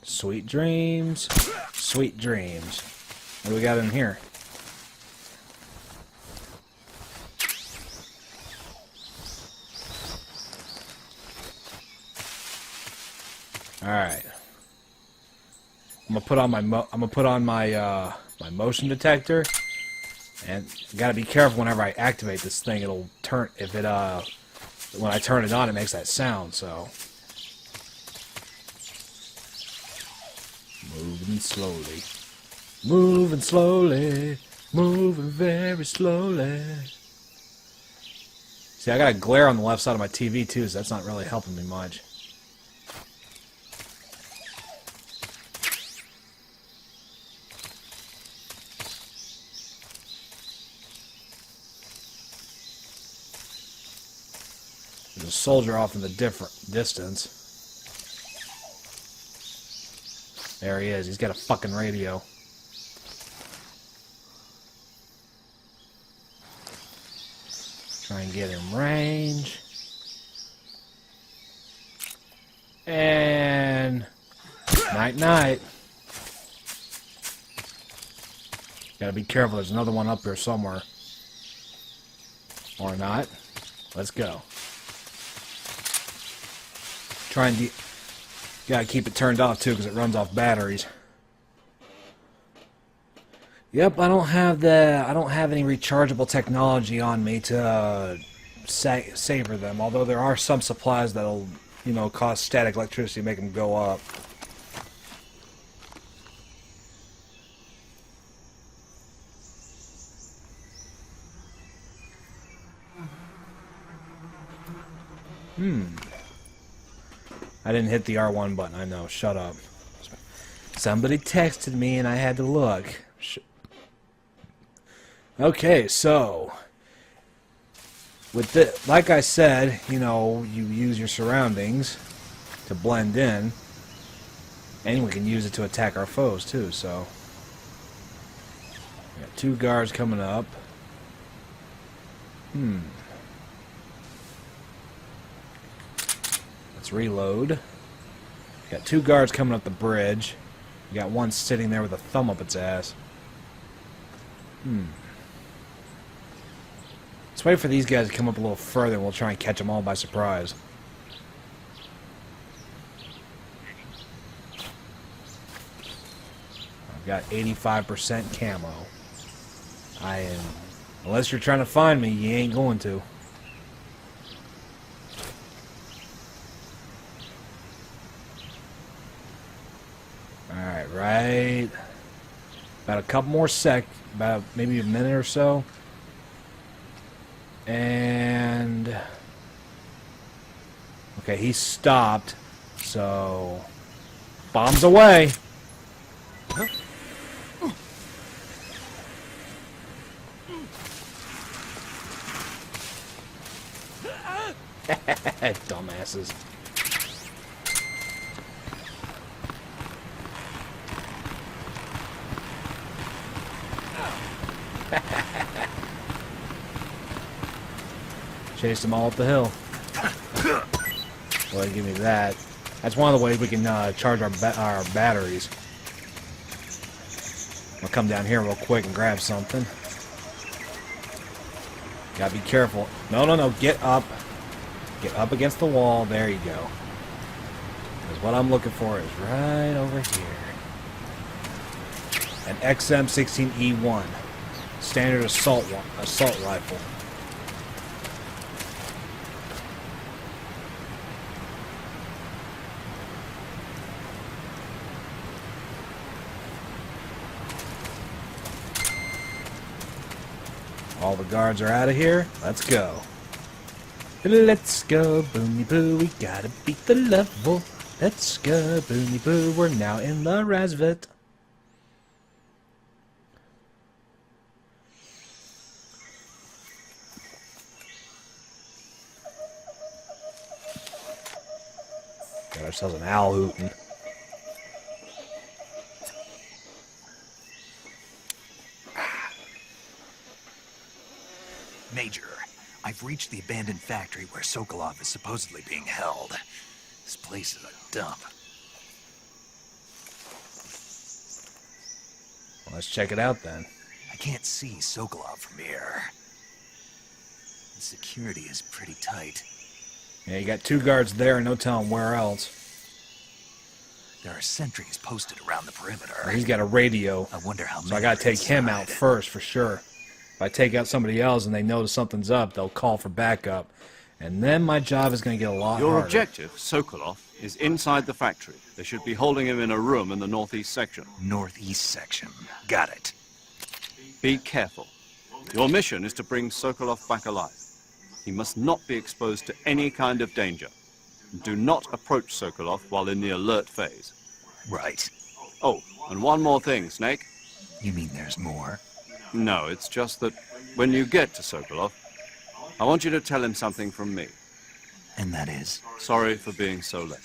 Sweet dreams. Sweet dreams. What do we got in here? All right. I'm gonna put on my my motion detector, and you gotta be careful whenever I activate this thing. It'll turn when I turn it on, it makes that sound. So moving slowly, moving slowly, moving very slowly. See, I got a glare on the left side of my TV too, so that's not really helping me much. There's a soldier off in the distance. There he is. He's got a fucking radio. Try and get him range. And night night. Gotta be careful. There's another one up here somewhere. Or not. Let's go. Try and gotta keep it turned off too, because it runs off batteries. Yep, I don't have any rechargeable technology on me to savor them. Although there are some supplies that'll, you know, cause static electricity to make them go up. I didn't hit the R1 button, I know. Shut up. Somebody texted me and I had to look. Okay, so with the, like I said, you know, you use your surroundings to blend in, and we can use it to attack our foes too. So we got 2 guards coming up. Let's reload. Got 2 guards coming up the bridge. You got one sitting there with a thumb up its ass. Let's wait for these guys to come up a little further and we'll try and catch them all by surprise. I've got 85% camo. Unless you're trying to find me, you ain't going to. Alright, right. About a couple more about maybe a minute or so. And okay, he stopped. So bombs away. Dumbasses. Chased them all up the hill. Well, give me that. That's one of the ways we can charge our batteries. I'll come down here real quick and grab something. Gotta be careful. No, no, no. Get up. Get up against the wall. There you go. Because what I'm looking for is right over here. An XM16E1. Standard assault rifle. All the guards are out of here. Let's go. Let's go, Boomy Boo. We gotta beat the level. Let's go, Boomy Boo. We're now in the Razvet. Got ourselves an owl hooting. Major, I've reached the abandoned factory where Sokolov is supposedly being held. This place is a dump. Well, let's check it out then. I can't see Sokolov from here. The security is pretty tight. Yeah, you got 2 guards there and no telling where else. There are sentries posted around the perimeter. He's got a radio, I wonder how many so I gotta are take him inside. out first for sure. If I take out somebody else and they notice something's up, they'll call for backup. And then my job is going to get a lot harder. Your objective, Sokolov, is inside the factory. They should be holding him in a room in the northeast section. Northeast section. Got it. Be careful. Your mission is to bring Sokolov back alive. He must not be exposed to any kind of danger. Do not approach Sokolov while in the alert phase. Right. Oh, and one more thing, Snake. You mean there's more? No, it's just that when you get to Sokolov, I want you to tell him something from me. And that is? Sorry for being so late.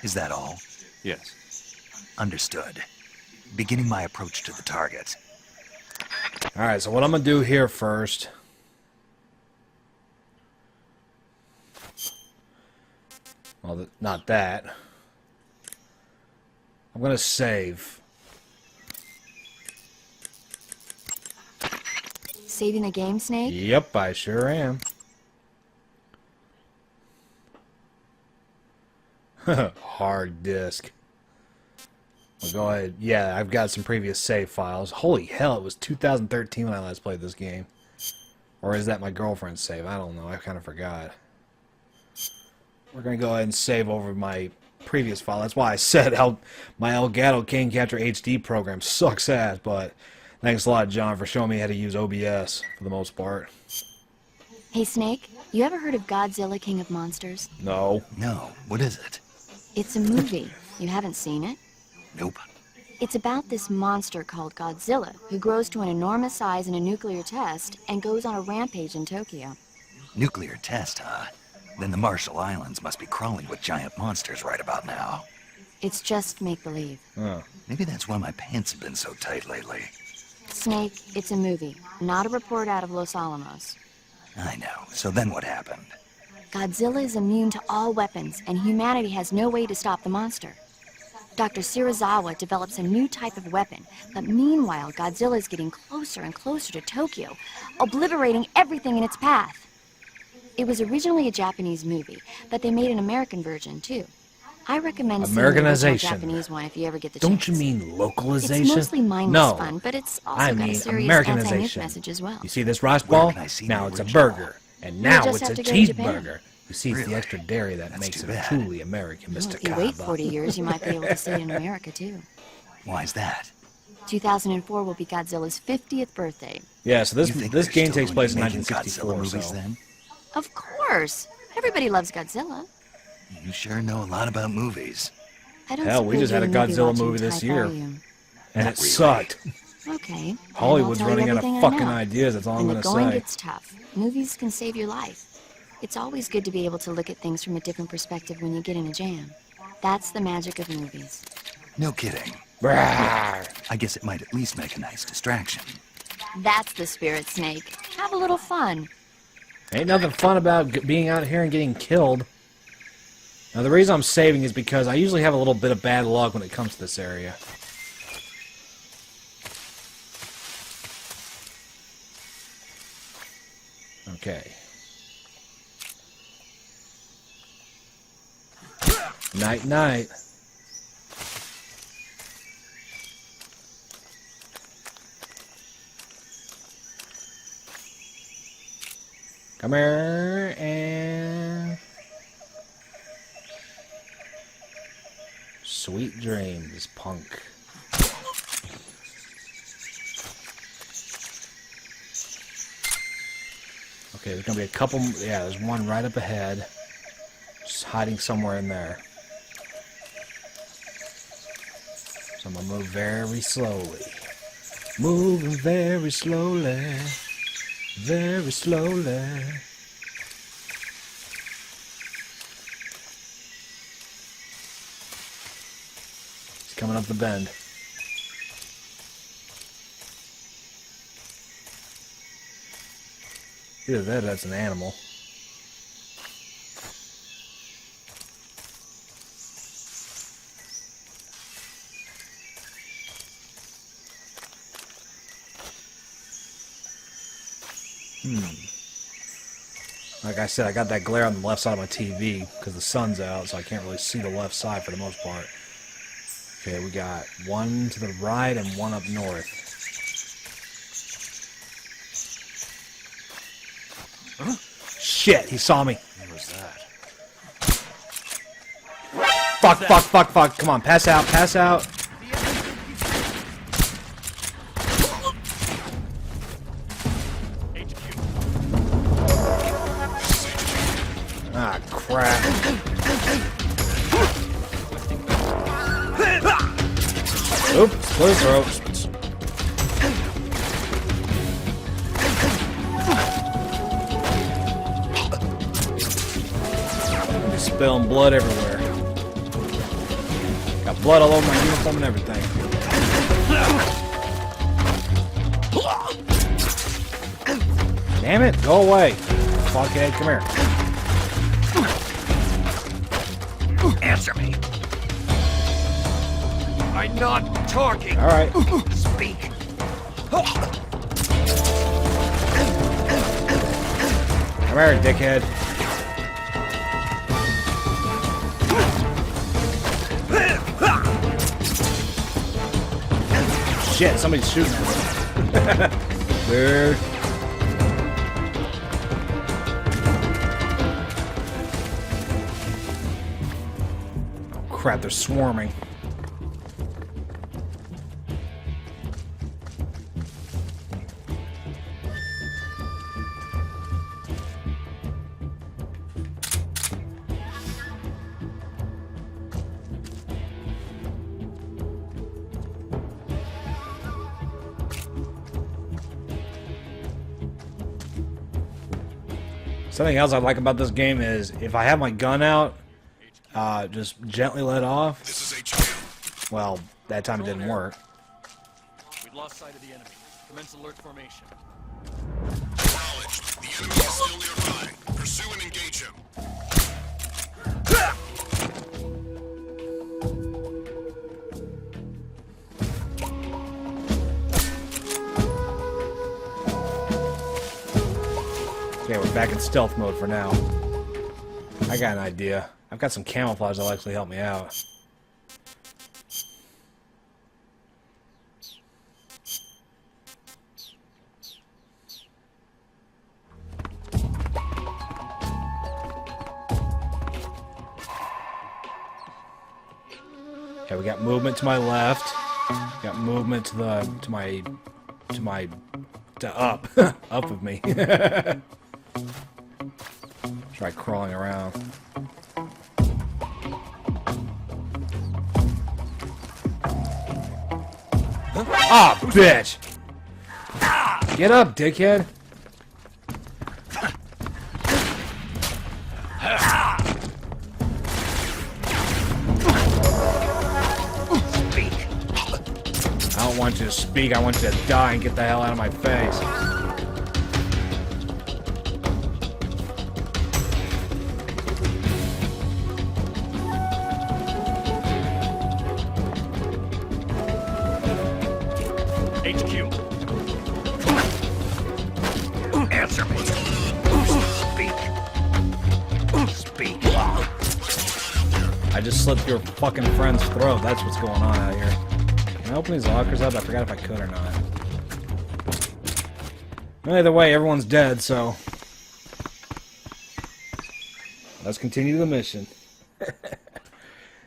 Is that all? Yes. Understood. Beginning my approach to the target. Alright, so what I'm going to do here first... Well, not that. I'm going to save. Saving the game, Snake? Yep, I sure am. Hard disk. We'll go ahead. Yeah, I've got some previous save files. Holy hell, it was 2013 when I last played this game. Or is that my girlfriend's save? I don't know. I kind of forgot. We're going to go ahead and save over my previous file. That's why I said how my Elgato Cane Capture HD program sucks ass, but thanks a lot, John, for showing me how to use OBS for the most part. Hey, Snake, you ever heard of Godzilla King of Monsters? No. No, what is it? It's a movie. You haven't seen it? Nope. It's about this monster called Godzilla, who grows to an enormous size in a nuclear test and goes on a rampage in Tokyo. Nuclear test, huh? Then the Marshall Islands must be crawling with giant monsters right about now. It's just make-believe. Oh. Maybe that's why my pants have been so tight lately. Snake, it's a movie, not a report out of Los Alamos. I know. So then what happened? Godzilla is immune to all weapons, and humanity has no way to stop the monster. Dr. Shirazawa develops a new type of weapon, but meanwhile, Godzilla is getting closer and closer to Tokyo, obliterating everything in its path. It was originally a Japanese movie, but they made an American version, too. I recommend seeing the original Americanization. Japanese one if you ever get the chance. Don't you mean localization? It's mostly mindless No. fun, but it's also I got mean a serious anti-nuke Americanization. message as well. You see this rice Where ball? can I see Now the it's a original? burger. And now just it's have a to go to Japan. cheeseburger. You see, it's the Really? extra dairy that That's makes too it bad. truly American, Well, Mr. if you wait Kaba. 40 years, you might be able to see it in America, too. Why's that? 2004 will be Godzilla's 50th birthday. Yeah, so You think this they're game still takes gonna place be in making Godzilla 1964, movies so... then? Of course! Everybody loves Godzilla. You sure know a lot about movies. I don't Hell, we suppose just had a you're Godzilla watching movie this type, year. are you? And Not it really. sucked. Okay. then Hollywood's I'll tell you running out of everything I fucking know. ideas, that's all I'm When going the to going say. gets tough, movies can save your life. It's always good to be able to look at things from a different perspective when you get in a jam. That's the magic of movies. No kidding. Brrr. I guess it might at least make a nice distraction. That's the spirit, Snake. Have a little fun. Ain't nothing fun about being out here and getting killed. Now, the reason I'm saving is because I usually have a little bit of bad luck when it comes to this area. Okay. Night, night. Come here and... Sweet dreams, punk. Okay, there's gonna be a couple... Yeah, there's one right up ahead. Just hiding somewhere in there. So I'm gonna move very slowly. Moving very slowly. Very slowly. He's coming up the bend. Either that or that's an animal. Like I said, I got that glare on the left side of my TV because the sun's out, so I can't really see the left side for the most part. Okay, we got one to the right and one up north. Huh? Shit, he saw me. What was that? Fuck, fuck, fuck, fuck. Come on, pass out, pass out. Ah, crap. Oops, split his throat. Just spilling blood everywhere. Got blood all over my uniform and everything. Damn it, go away. Fuckhead, come here. Answer me. I'm not talking. All right. Speak. Come here, dickhead. shit, somebody's shooting at me. Weird. Oh crap, they're swarming. Something else I like about this game is if I have my gun out, just gently let off. This is HQ. Well, that time it didn't work. We've lost sight of the enemy. Commence alert formation. Acknowledged. The enemy is still nearby. Pursue and engage him. Okay, we're back in stealth mode for now. I got an idea. I've got some camouflage that'll actually help me out. Okay, we got movement to my left. Got movement to up up of me. Try crawling around. Ah, bitch! Get up, dickhead! I don't want you to speak, I want you to die and get the hell out of my face. HQ. Answer me. Speak. I just slit your fucking friend's throat, that's what's going on out here. Can I open these lockers up? I forgot if I could or not. Well, either way, everyone's dead, so... let's continue the mission.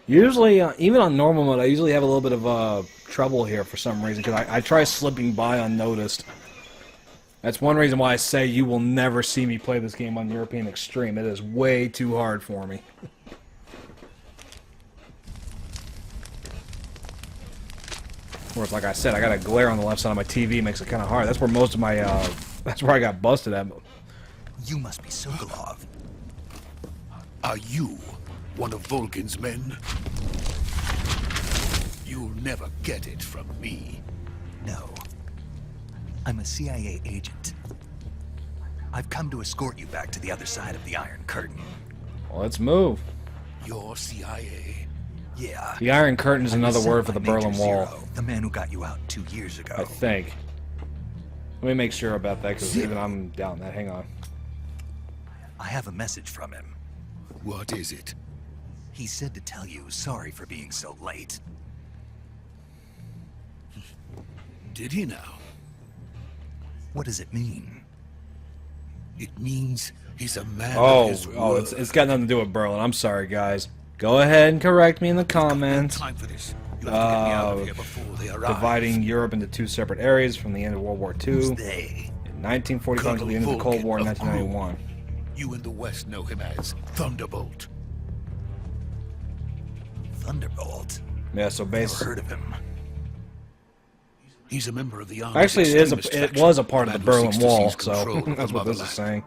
Usually, even on normal mode, I usually have a little bit of trouble here for some reason, because I try slipping by unnoticed. That's one reason why I say you will never see me play this game on European Extreme. It is way too hard for me. Of course, like I said, I got a glare on the left side of my TV, makes it kind of hard. That's where most of my, that's where I got busted at. You must be Sokolov. Are you one of Volgin's men? You'll never get it from me. No. I'm a CIA agent. I've come to escort you back to the other side of the Iron Curtain. Well, let's move. You're CIA. Yeah. The Iron Curtain is I'm another sent word for by the Berlin Major Wall. Zero, the man who got you out 2 years ago. I think. Let me make sure about that, because even I'm doubting that. Hang on. I have a message from him. What is it? He said to tell you sorry for being so late. Did he now? What does it mean? It means he's a man Oh, of his word. it's got nothing to do with Berlin. I'm sorry, guys. Go ahead and correct me in the comments. Time for this. You have to get me out of here before they arrive. Dividing Europe into two separate areas from the end of World War II. Who's they? In 1945 to the end of the Cold War in 1991. You in the West know him as Thunderbolt. Thunderbolt? Yeah, so Never basically... heard of him. He's a member of the army. Actually, it was a part of the Berlin Wall, so that's what this is saying.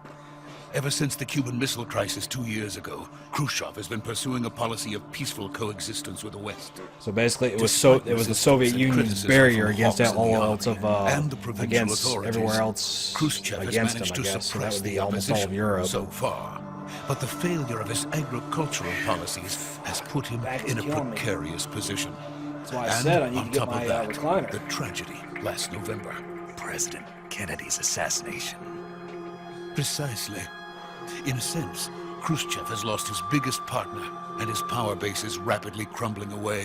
Ever since the Cuban Missile Crisis 2 years ago, Khrushchev has been pursuing a policy of peaceful coexistence with the West. So basically, it was the Soviet Union's barrier against all else of against everywhere else against them, I guess. So that would be almost all of Europe. So far, but the failure of his agricultural policies has put him in a precarious position. That's why I And said I need to on get top my of that, recliner. the tragedy last November. President Kennedy's assassination. Precisely. In a sense, Khrushchev has lost his biggest partner, and his power base is rapidly crumbling away.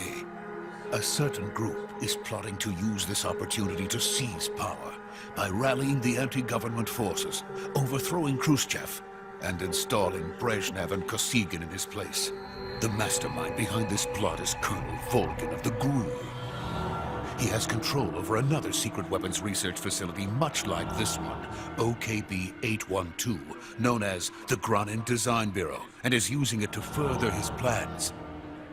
A certain group is plotting to use this opportunity to seize power by rallying the anti-government forces, overthrowing Khrushchev, and installing Brezhnev and Kosygin in his place. The mastermind behind this plot is Colonel Volgin of the GRU. He has control over another secret weapons research facility much like this one, OKB-812, known as the Granin Design Bureau, and is using it to further his plans.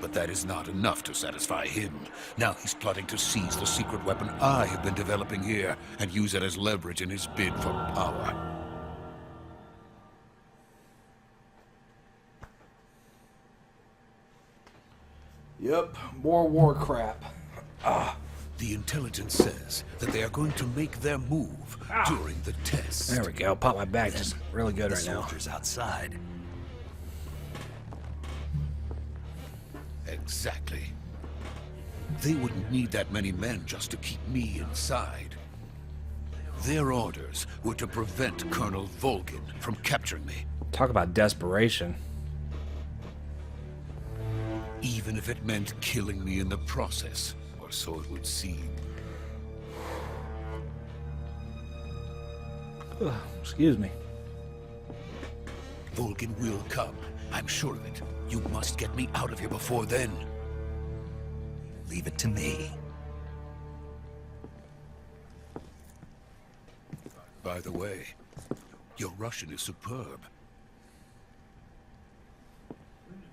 But that is not enough to satisfy him. Now he's plotting to seize the secret weapon I have been developing here and use it as leverage in his bid for power. Yep, more war crap. The intelligence says that they are going to make their move during the test. There we go. Pop my back just really good right now. Soldiers outside. Exactly. They wouldn't need that many men just to keep me inside. Their orders were to prevent Colonel Volgin from capturing me. Talk about desperation. Even if it meant killing me in the process, or so it would seem. Excuse me. Volgin will come. I'm sure of it. You must get me out of here before then. Leave it to me. By the way, your Russian is superb.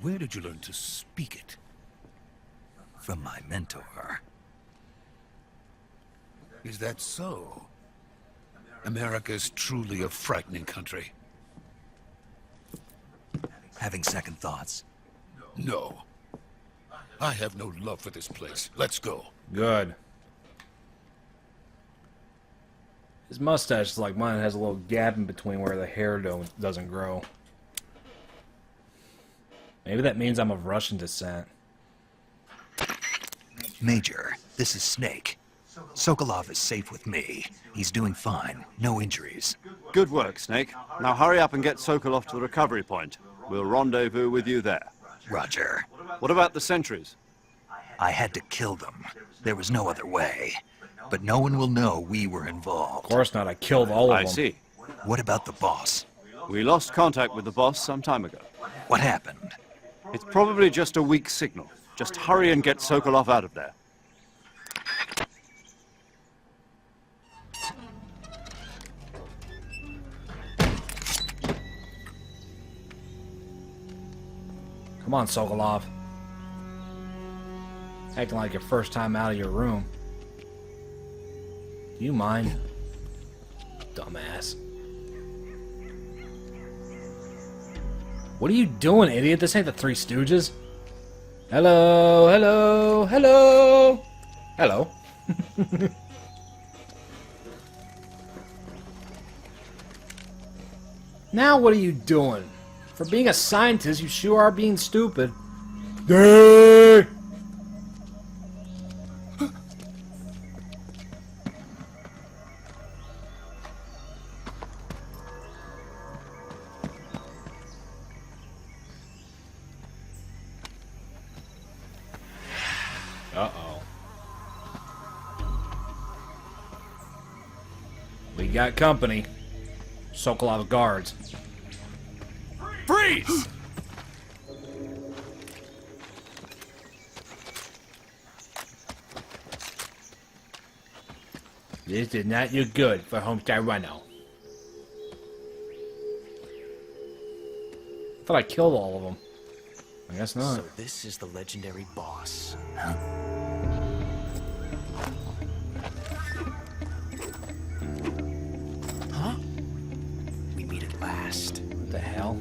Where did you learn to speak it? From my mentor. Is that so? America is truly a frightening country. Having second thoughts? No. I have no love for this place. Let's go. Good. His mustache is like mine. It has a little gap in between where the hair doesn't grow. Maybe that means I'm of Russian descent. Major, this is Snake. Sokolov is safe with me. He's doing fine. No injuries. Good work, Snake. Now hurry up and get Sokolov to the recovery point. We'll rendezvous with you there. Roger. What about the sentries? I had to kill them. There was no other way. But no one will know we were involved. Of course not. I killed all of them. I see. What about the boss? We lost contact with the boss some time ago. What happened? It's probably just a weak signal. Just hurry and get Sokolov out of there. Come on, Sokolov. Acting like your first time out of your room. Do you mind? Dumbass. What are you doing, idiot? This ain't the Three Stooges. Hello, hello, hello. Hello. Now what are you doing? For being a scientist, you sure are being stupid. Yay! Uh-oh. We got company. Sokolov guards. Freeze! This did not look good for Homestar Rhino. I thought I killed all of them. I guess not. So this is the legendary boss. Huh? We meet at last. What the hell?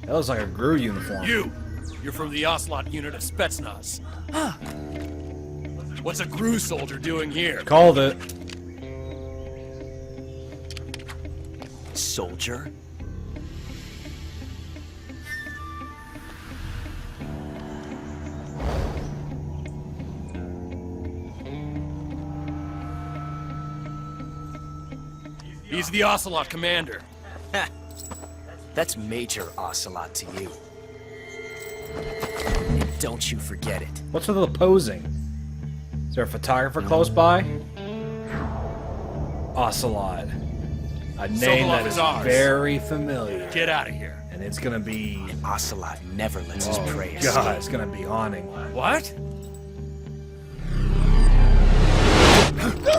That looks like a GRU uniform. You're from the Ocelot unit of Spetsnaz. Huh. What's a GRU soldier doing here? Called it. Soldier? He's the Ocelot commander. Ha! That's Major Ocelot to you. Don't you forget it. What's with the posing? Is there a photographer close by? Ocelot. A name that is very familiar. Get out of here. And it's gonna be... Ocelot never lets his prey escape. God, it's gonna be haunting. What?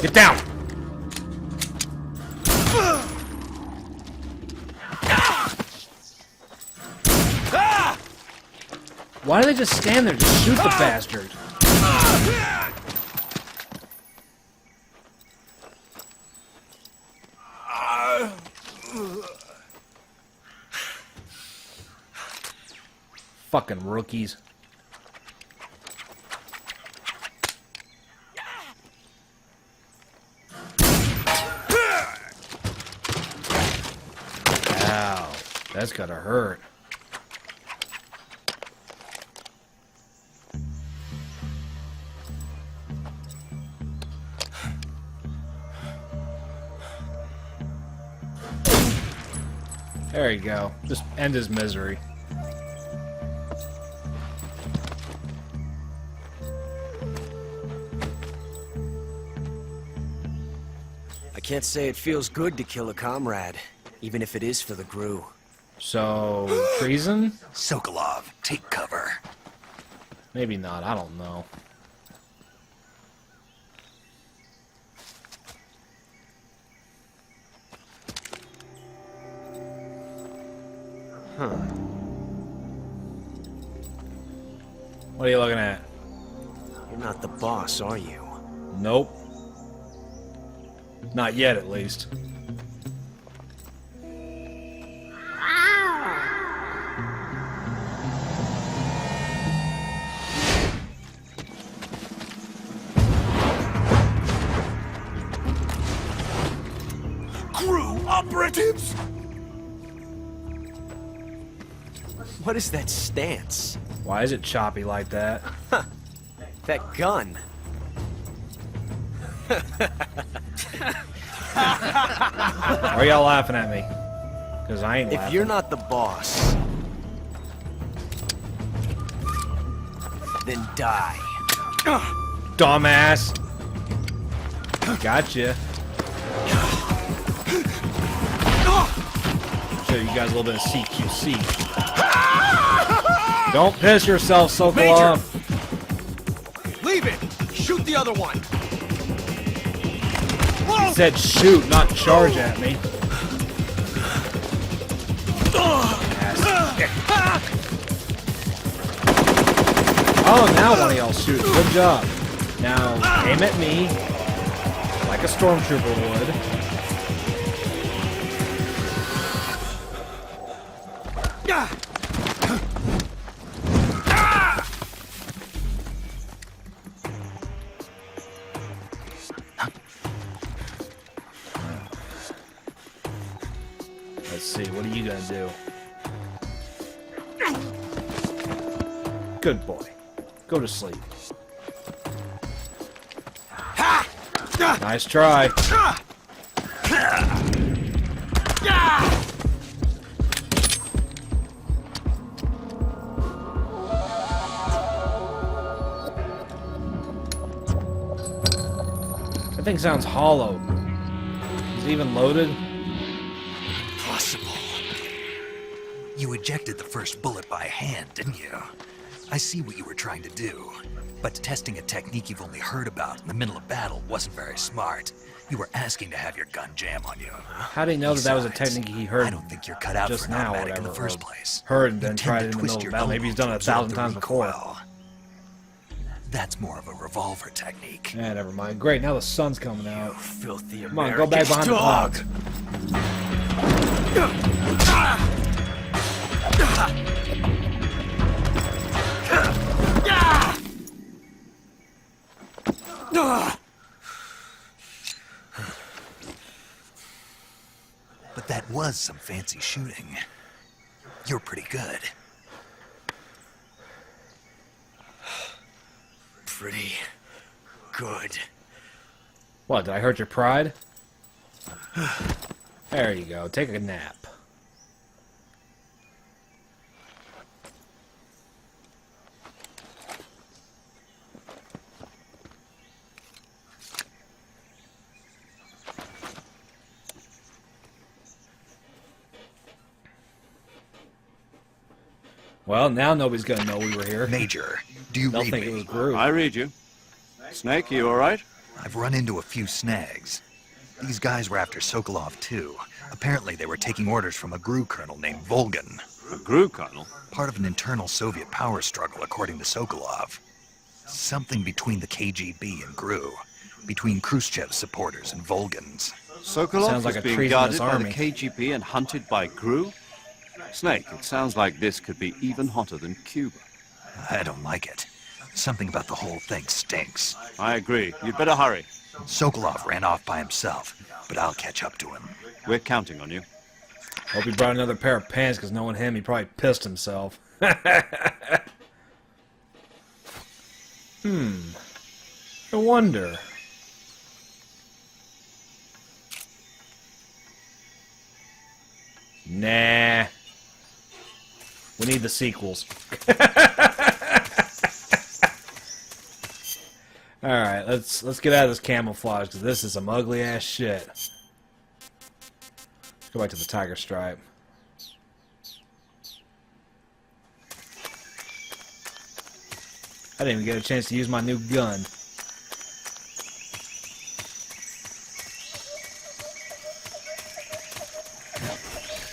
Get down! Why do they just stand there? Just shoot the bastard. Fucking rookies. Ow, that's gotta hurt. There you go. Just end his misery. I can't say it feels good to kill a comrade, even if it is for the GRU. So, treason? Sokolov, take cover. Maybe not, I don't know. Huh. What are you looking at? You're not the boss, are you? Nope. Not yet, at least. GRU operatives! What is that stance? Why is it choppy like that? That gun. Why are y'all laughing at me? Because I ain't laughing. If you're not the boss, then die. Dumbass! Gotcha. Show you guys a little bit of CQC. Don't piss yourself, Sokolov. Leave it! Shoot the other one! He said shoot, not charge at me. Oh, now one of y'all shoot. Good job. Now, aim at me like a stormtrooper would. Let's see, what are you gonna do? Good boy. Go to sleep. Nice try. That thing sounds hollow. Is it even loaded? Possible. You ejected the first bullet by hand, didn't you? I see what you were trying to do. But testing a technique you've only heard about in the middle of battle wasn't very smart. You were asking to have your gun jam on you. How did he know that that was a technique he heard? I don't think you're cut out just for an now, automatic in whatever. the first place. Heard and then You tried tend it to in the twist middle your of battle. Maybe he's elbow done it to absorb 1,000 the times before. recoil. That's more of a revolver technique. Yeah, never mind. Great, now the sun's coming out. Filthy Come on, go back behind the dog. But that was some fancy shooting. You're pretty good. Pretty good. What, did I hurt your pride? There you go, take a nap. Well, now nobody's gonna know we were here. Major, do you They'll read think me? it was Groove. I read you. Snake, you all right? I've run into a few snags. These guys were after Sokolov, too. Apparently, they were taking orders from a GRU colonel named Volgan. A GRU colonel? Part of an internal Soviet power struggle, according to Sokolov. Something between the KGB and GRU. Between Khrushchev's supporters and Volgan's. Sokolov Sounds like is a being treasonous guarded by army. the KGB and hunted by GRU? Snake, it sounds like this could be even hotter than Cuba. I don't like it. Something about the whole thing stinks. I agree. You'd better hurry. Sokolov ran off by himself, but I'll catch up to him. We're counting on you. Hope he brought another pair of pants, because knowing him, he probably pissed himself. I wonder. Nah. We need the sequels. Alright, let's get out of this camouflage, because this is some ugly ass shit. Let's go back to the tiger stripe. I didn't even get a chance to use my new gun.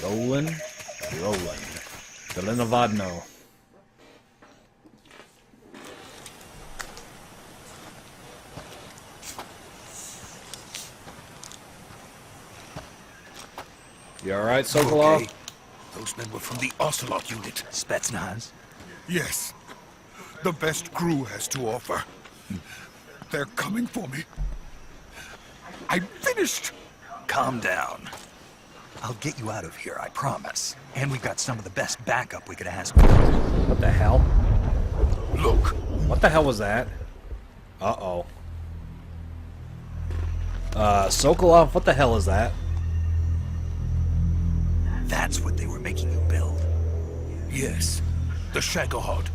Rolling. Delinovadno. You alright, Sokolov? Okay. Those men were from the Ocelot unit. Spetsnaz? Yes. The best GRU has to offer. They're coming for me. I'm finished. Calm down. I'll get you out of here, I promise. And we've got some of the best backup we could ask for. What the hell? Look. What the hell was that? Uh-oh. Sokolov, what the hell is that? That's what they were making you build. Yes. The Shagohod.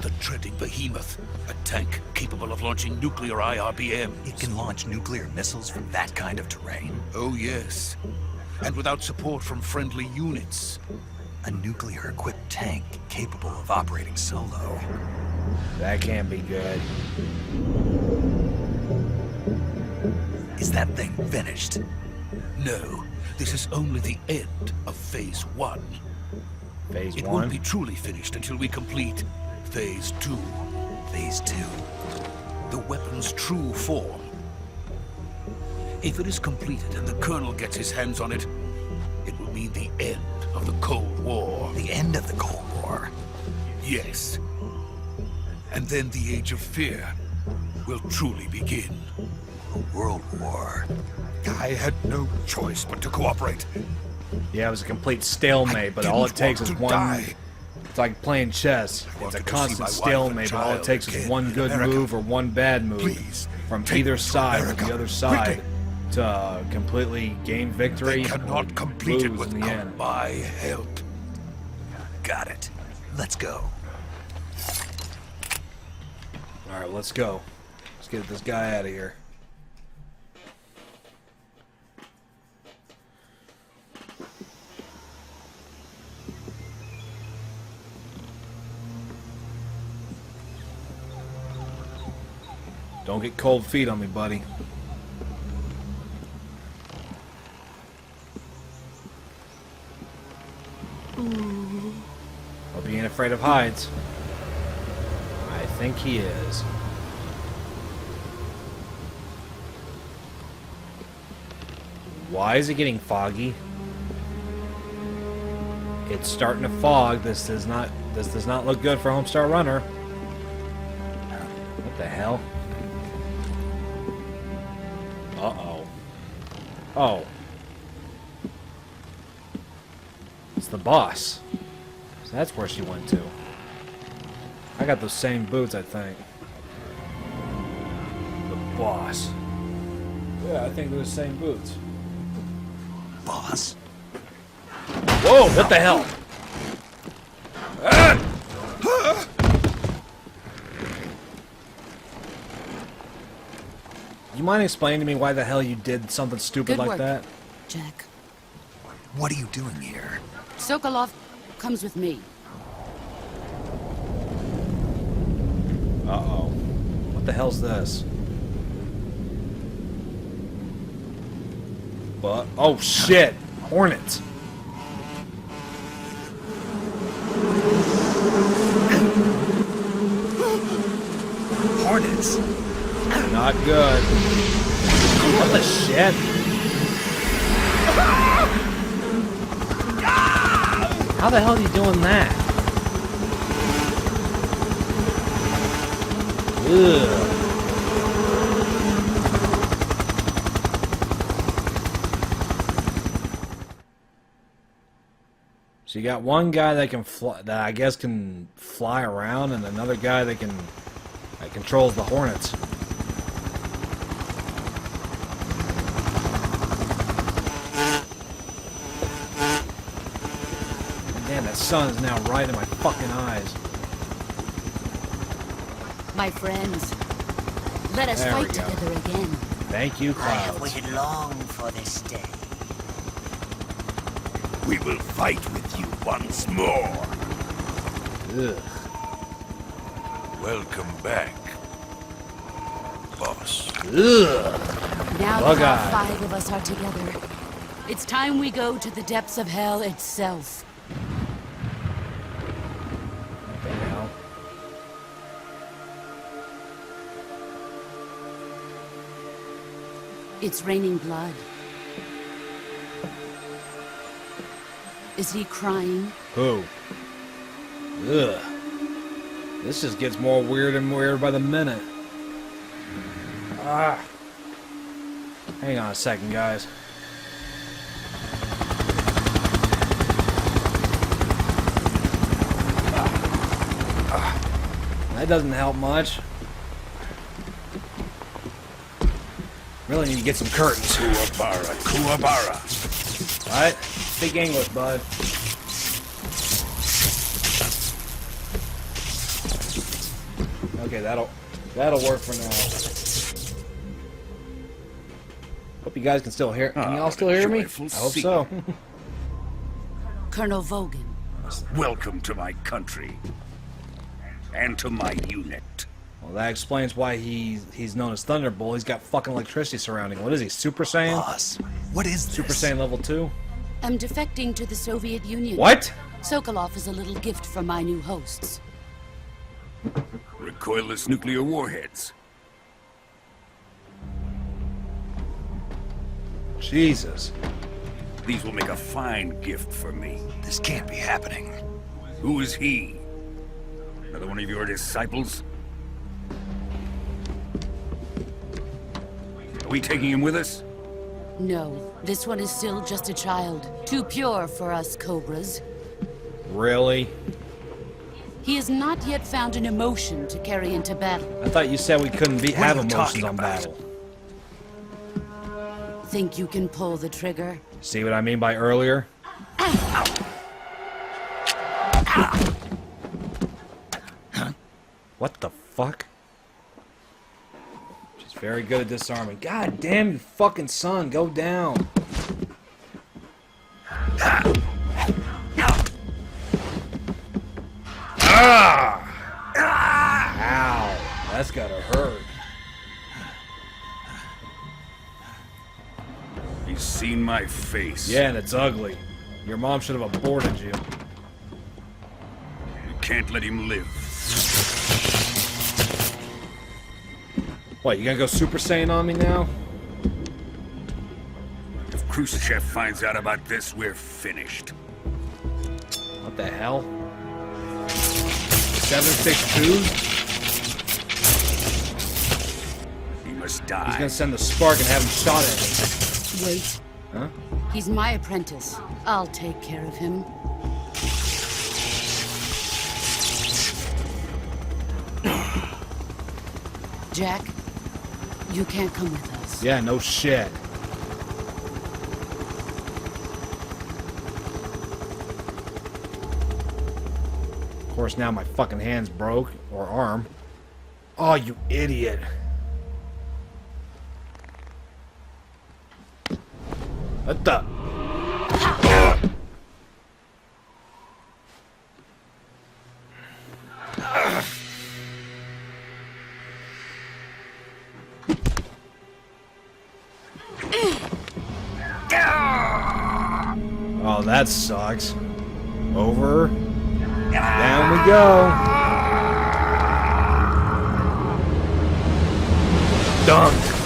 The treading behemoth. A tank capable of launching nuclear IRBMs. It can launch nuclear missiles from that kind of terrain. Oh, yes. And without support from friendly units. A nuclear-equipped tank capable of operating solo. That can't be good. Is that thing finished? No. This is only the end of Phase 1. Phase It 1? won't be truly finished until we complete Phase 2. Phase 2. The weapon's true form. If it is completed and the Colonel gets his hands on it, it will mean the end of the Cold War. The end of the Cold War? Yes. And then the Age of Fear will truly begin. A world war. I had no choice but to cooperate. Yeah, it was a complete stalemate, but all it takes is one... Die. It's like playing chess. It's a wanted to see constant my wife stalemate, and but all it child takes is again one in good America. move or one bad move Please, from take either me to side, from America, the other side, quickly. to completely gain victory They cannot complete it lose in the without end. my help. Got it. Let's go. Alright, let's go. Let's get this guy out of here. Don't get cold feet on me, buddy. Hope he ain't afraid of heights. I think he is. Why is it getting foggy? It's starting to fog. This does not look good for Homestar Runner. What the hell? Uh-oh. Oh. It's the boss. So that's where she went to. I got those same boots, I think. The boss. Yeah, I think they're the same boots. Boss? Whoa, what the hell? Ah! You mind explaining to me why the hell you did something stupid Good like work, that? Jack. What are you doing here? Sokolov comes with me. Uh-oh. What the hell's this? But oh shit! Hornets! Hornets. Not good. What the shit? How the hell are you doing that? Ugh. So you got one guy that can fly, that I guess can fly around, and another guy that controls the Hornets. Damn, that sun is now right in my fucking eyes. My friends, let us There we fight go. together again. Thank you, I have Clouds. waited long for this day. We will fight with you once more. Ugh. Welcome back, boss. Ugh. Now Bug that eye. all 5 of us are together, it's time we go to the depths of hell itself. What the hell? It's raining blood. Is he crying? Who? Ugh. This just gets more weird and weird by the minute. Ah. Hang on a second, guys. That doesn't help much. Really need to get some curtains. Kuwabara, Kuwabara. Alright? Speak English, bud. Okay, that'll work for now. Hope you guys can still hear. Can y'all still hear me? I joyful hope scene. so. Colonel Vogan. Welcome to my country. And to my unit. Well, that explains why he's known as Thunderbolt. He's got fucking electricity surrounding him. What is he, Super Saiyan? Boss, what is this? Super Saiyan level 2? I'm defecting to the Soviet Union. What? Sokolov is a little gift from my new hosts. Recoilless nuclear warheads. Jesus. These will make a fine gift for me. This can't be happening. Who is he? Another one of your disciples? Are we taking him with us? No, this one is still just a child. Too pure for us Cobras. Really? He has not yet found an emotion to carry into battle. I thought you said we couldn't have are you emotions talking on about? battle. Think you can pull the trigger? See what I mean by earlier? What the fuck? She's very good at disarming. God damn you fucking son, go down. Ow, that's gotta hurt. He's seen my face. Yeah, and it's ugly. Your mom should have aborted you. You can't let him live. What, you gonna go Super Saiyan on me now? If Khrushchev finds out about this, we're finished. What the hell? 762? He must He's die. gonna send the spark and have him shot at me. Wait. Huh? He's my apprentice. I'll take care of him. Jack, you can't come with us. Yeah, no shit. Of course, now my fucking hand's broke. Or arm. Oh, you idiot. What the? Oh, that sucks. Over. Down we go. Dunked.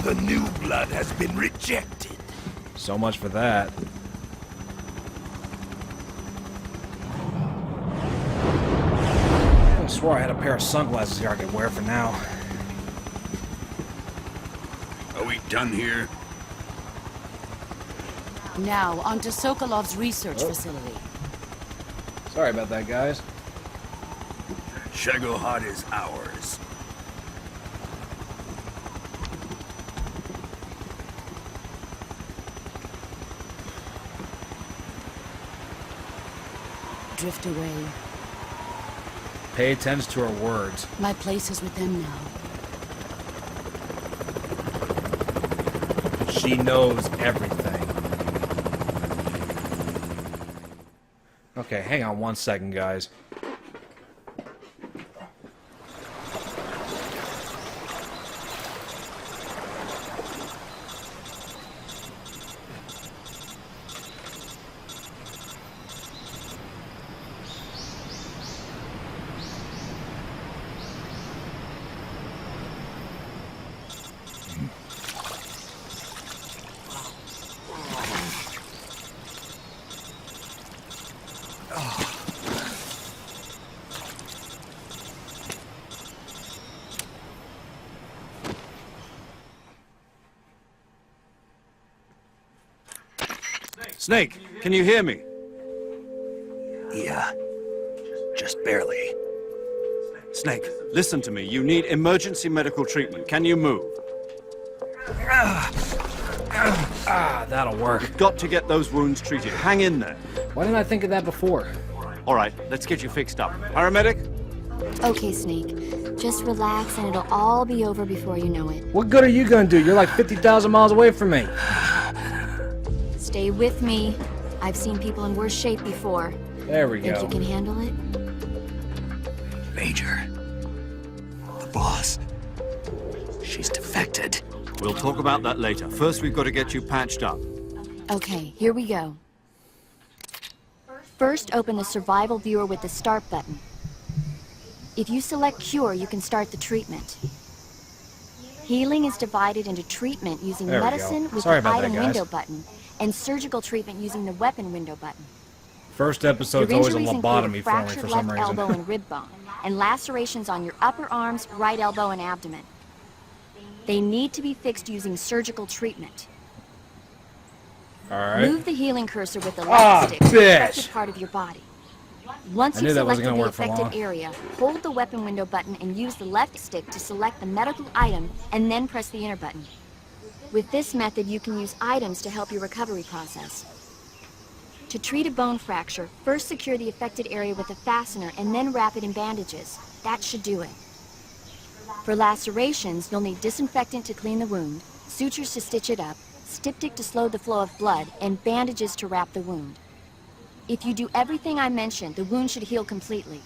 The new blood has been rejected. So much for that. I swore I had a pair of sunglasses here I could wear for now. Are we done here? Now, on to Sokolov's research facility. Sorry about that, guys. Shagohod is ours. Drift away. Pay attention to her words. My place is with them now. She knows everything. Okay, hang on 1 second, guys. Snake, can you hear me? Yeah. Just barely. Snake, listen to me. You need emergency medical treatment. Can you move? Ah, that'll work. You've got to get those wounds treated. Hang in there. Why didn't I think of that before? All right, let's get you fixed up. Paramedic? Okay, Snake. Just relax and it'll all be over before you know it. What good are you gonna do? You're like 50,000 miles away from me. Stay with me. I've seen people in worse shape before. There we Think go. you can handle it? Major. The boss. She's defected. We'll talk about that later. First, we've got to get you patched up. Okay, here we go. First, open the survival viewer with the start button. If you select cure, you can start the treatment. Healing is divided into treatment using There we go. medicine with Sorry the about that, item guys. window button, and surgical treatment using the weapon window button. First episode's Your always a injuries include lobotomy for me fractured for some left reason. elbow and rib bone, and lacerations on your upper arms, right elbow, and abdomen. They need to be fixed using surgical treatment. Alright. Move the healing cursor with the left Ah, stick to the bitch. affected part of your body. Once I you've knew that wasn't selected gonna the work for affected long. area, hold the weapon window button and use the left stick to select the medical item, and then press the enter button. With this method, you can use items to help your recovery process. To treat a bone fracture, first secure the affected area with a fastener and then wrap it in bandages. That should do it. For lacerations, you'll need disinfectant to clean the wound, sutures to stitch it up, styptic to slow the flow of blood, and bandages to wrap the wound. If you do everything I mentioned, the wound should heal completely.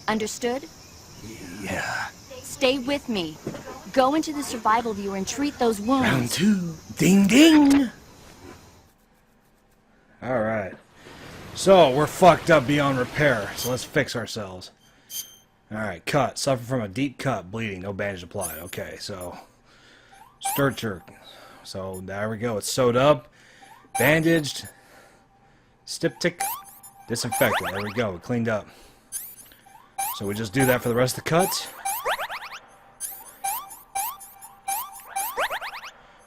Understood? Yeah. Stay with me. Go into the survival viewer and treat those wounds. Round 2. Ding ding! Alright. So, we're fucked up beyond repair, so let's fix ourselves. Alright, cut. Suffer from a deep cut, bleeding, no bandage applied. Okay, so... Sturcher. So, there we go. It's sewed up, bandaged, styptic, disinfected. There we go. Cleaned up. So we just do that for the rest of the cuts.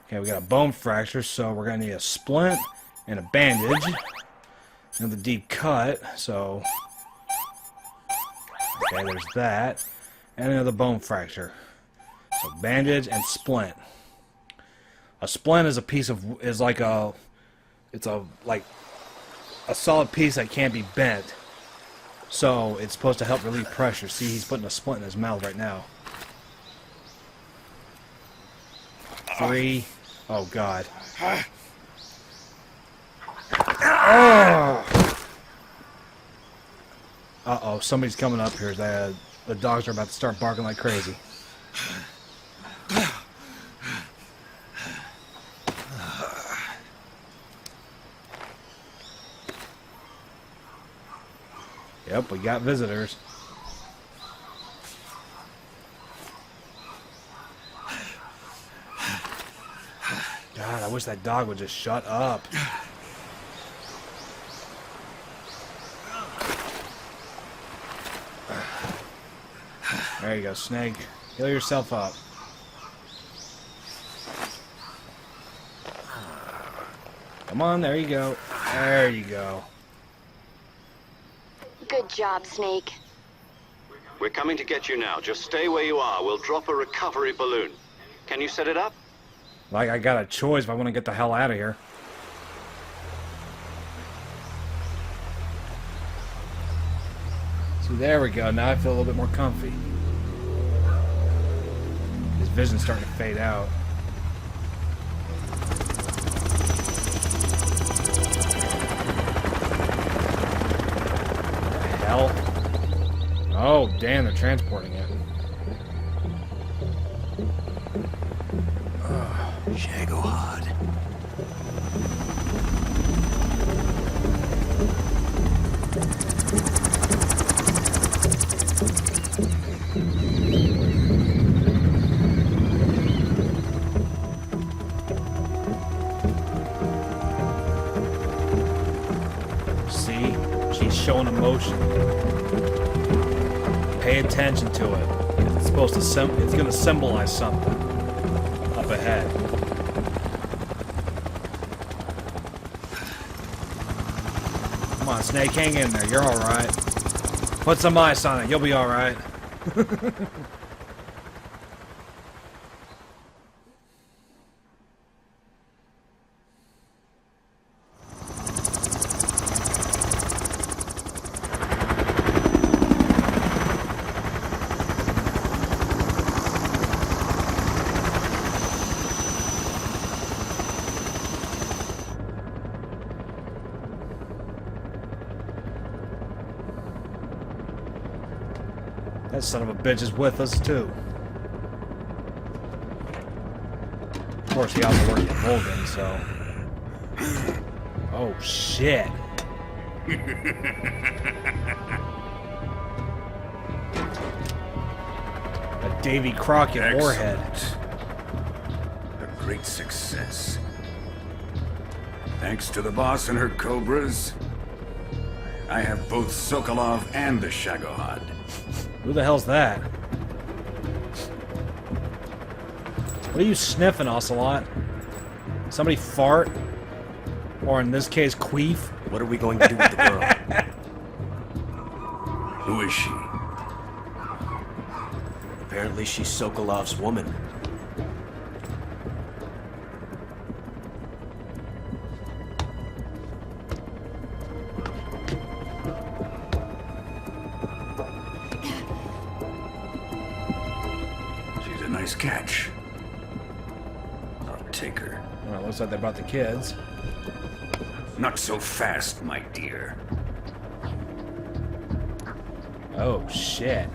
Okay, we got a bone fracture, so we're going to need a splint and a bandage. Another deep cut, so... Okay, there's that. And another bone fracture. So bandage and splint. A splint is a piece of... is like a... It's a, like... a solid piece that can't be bent. So, it's supposed to help relieve pressure. See, he's putting a splint in his mouth right now. 3... Oh, God. Uh-oh, somebody's coming up here. The dogs are about to start barking like crazy. Yep, we got visitors. God, I wish that dog would just shut up. There you go, Snake. Heal yourself up. Come on, there you go. There you go. Good job, Snake. We're coming to get you now. Just stay where you are. We'll drop a recovery balloon. Can you set it up? Like I got a choice if I want to get the hell out of here. So there we go. Now I feel a little bit more comfy. His vision's starting to fade out. What the hell? Oh, damn, they're transporting it. Shagohod. See? She's showing emotion. Pay attention to it. It's supposed to it's going to symbolize something up ahead. Come on, Snake, hang in there. You're all right. Put some ice on it. You'll be all right. That son of a bitch is with us, too. Of course, he also works with Volgan, so... Oh, shit. A Davy Crockett warhead. A great success. Thanks to the boss and her cobras, I have both Sokolov and the Shagohod. Who the hell's that? What are you sniffing, Ocelot? Somebody fart? Or in this case, queef? What are we going to do with the girl? Who is she? Apparently she's Sokolov's woman. She's a nice catch. I'll take her. Well, looks like they brought the kids. Not so fast, my dear. Oh, shit.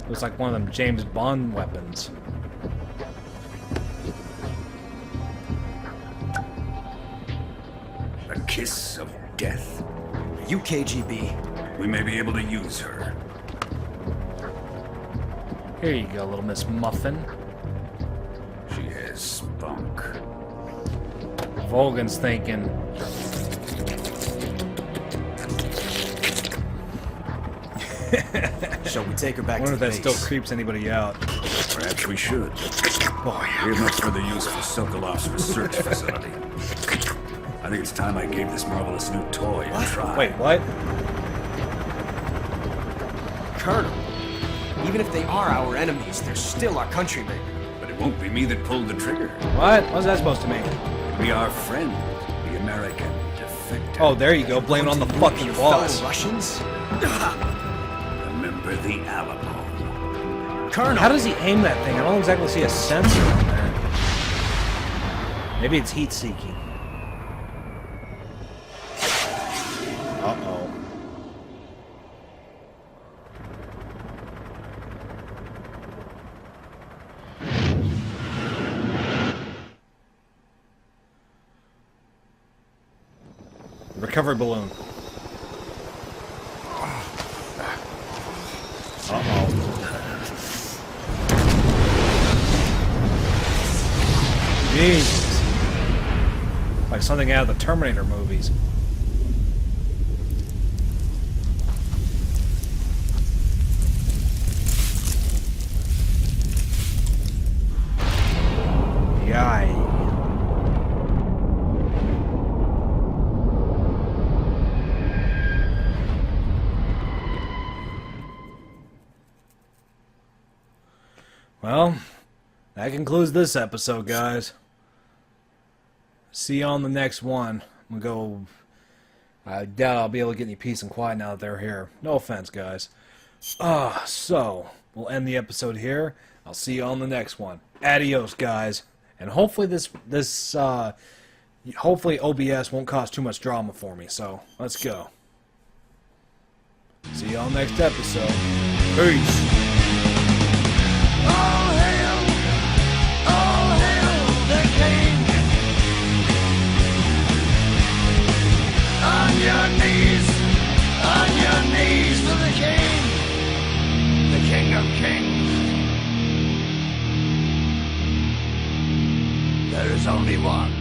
Looks like one of them James Bond weapons. A kiss of death. You KGB. We may be able to use her. Here you go, little Miss Muffin. She has spunk. Volgan's thinking. Shall we take her back I wonder to if the that base? still creeps anybody out. Perhaps we should. Boy. We have much further use for Sokolov's research facility. I think it's time I gave this marvelous new toy a try. Wait, what? Colonel, even if they are our enemies, they're still our countrymen. But it won't be me that pulled the trigger. What? What's that supposed to mean? It'll be our friend, the American defector. Oh, there you go. Blame it on the fucking boss. Fellow Russians? Remember the Alamo. Colonel! How does he aim that thing? I don't exactly see a sensor on there. Maybe it's heat seeking. Uh-oh. Recovery balloon. Jesus. Like something out of the Terminator movies. Yay. Well, that concludes this episode, guys. See you on the next one. I'm gonna go. I doubt I'll be able to get any peace and quiet now that they're here. No offense, guys. So we'll end the episode here. I'll see you on the next one. Adios, guys. And hopefully hopefully OBS won't cause too much drama for me. So let's go. See you on the next episode. Peace. All hail the king. On your knees for the king of kings. There is only one.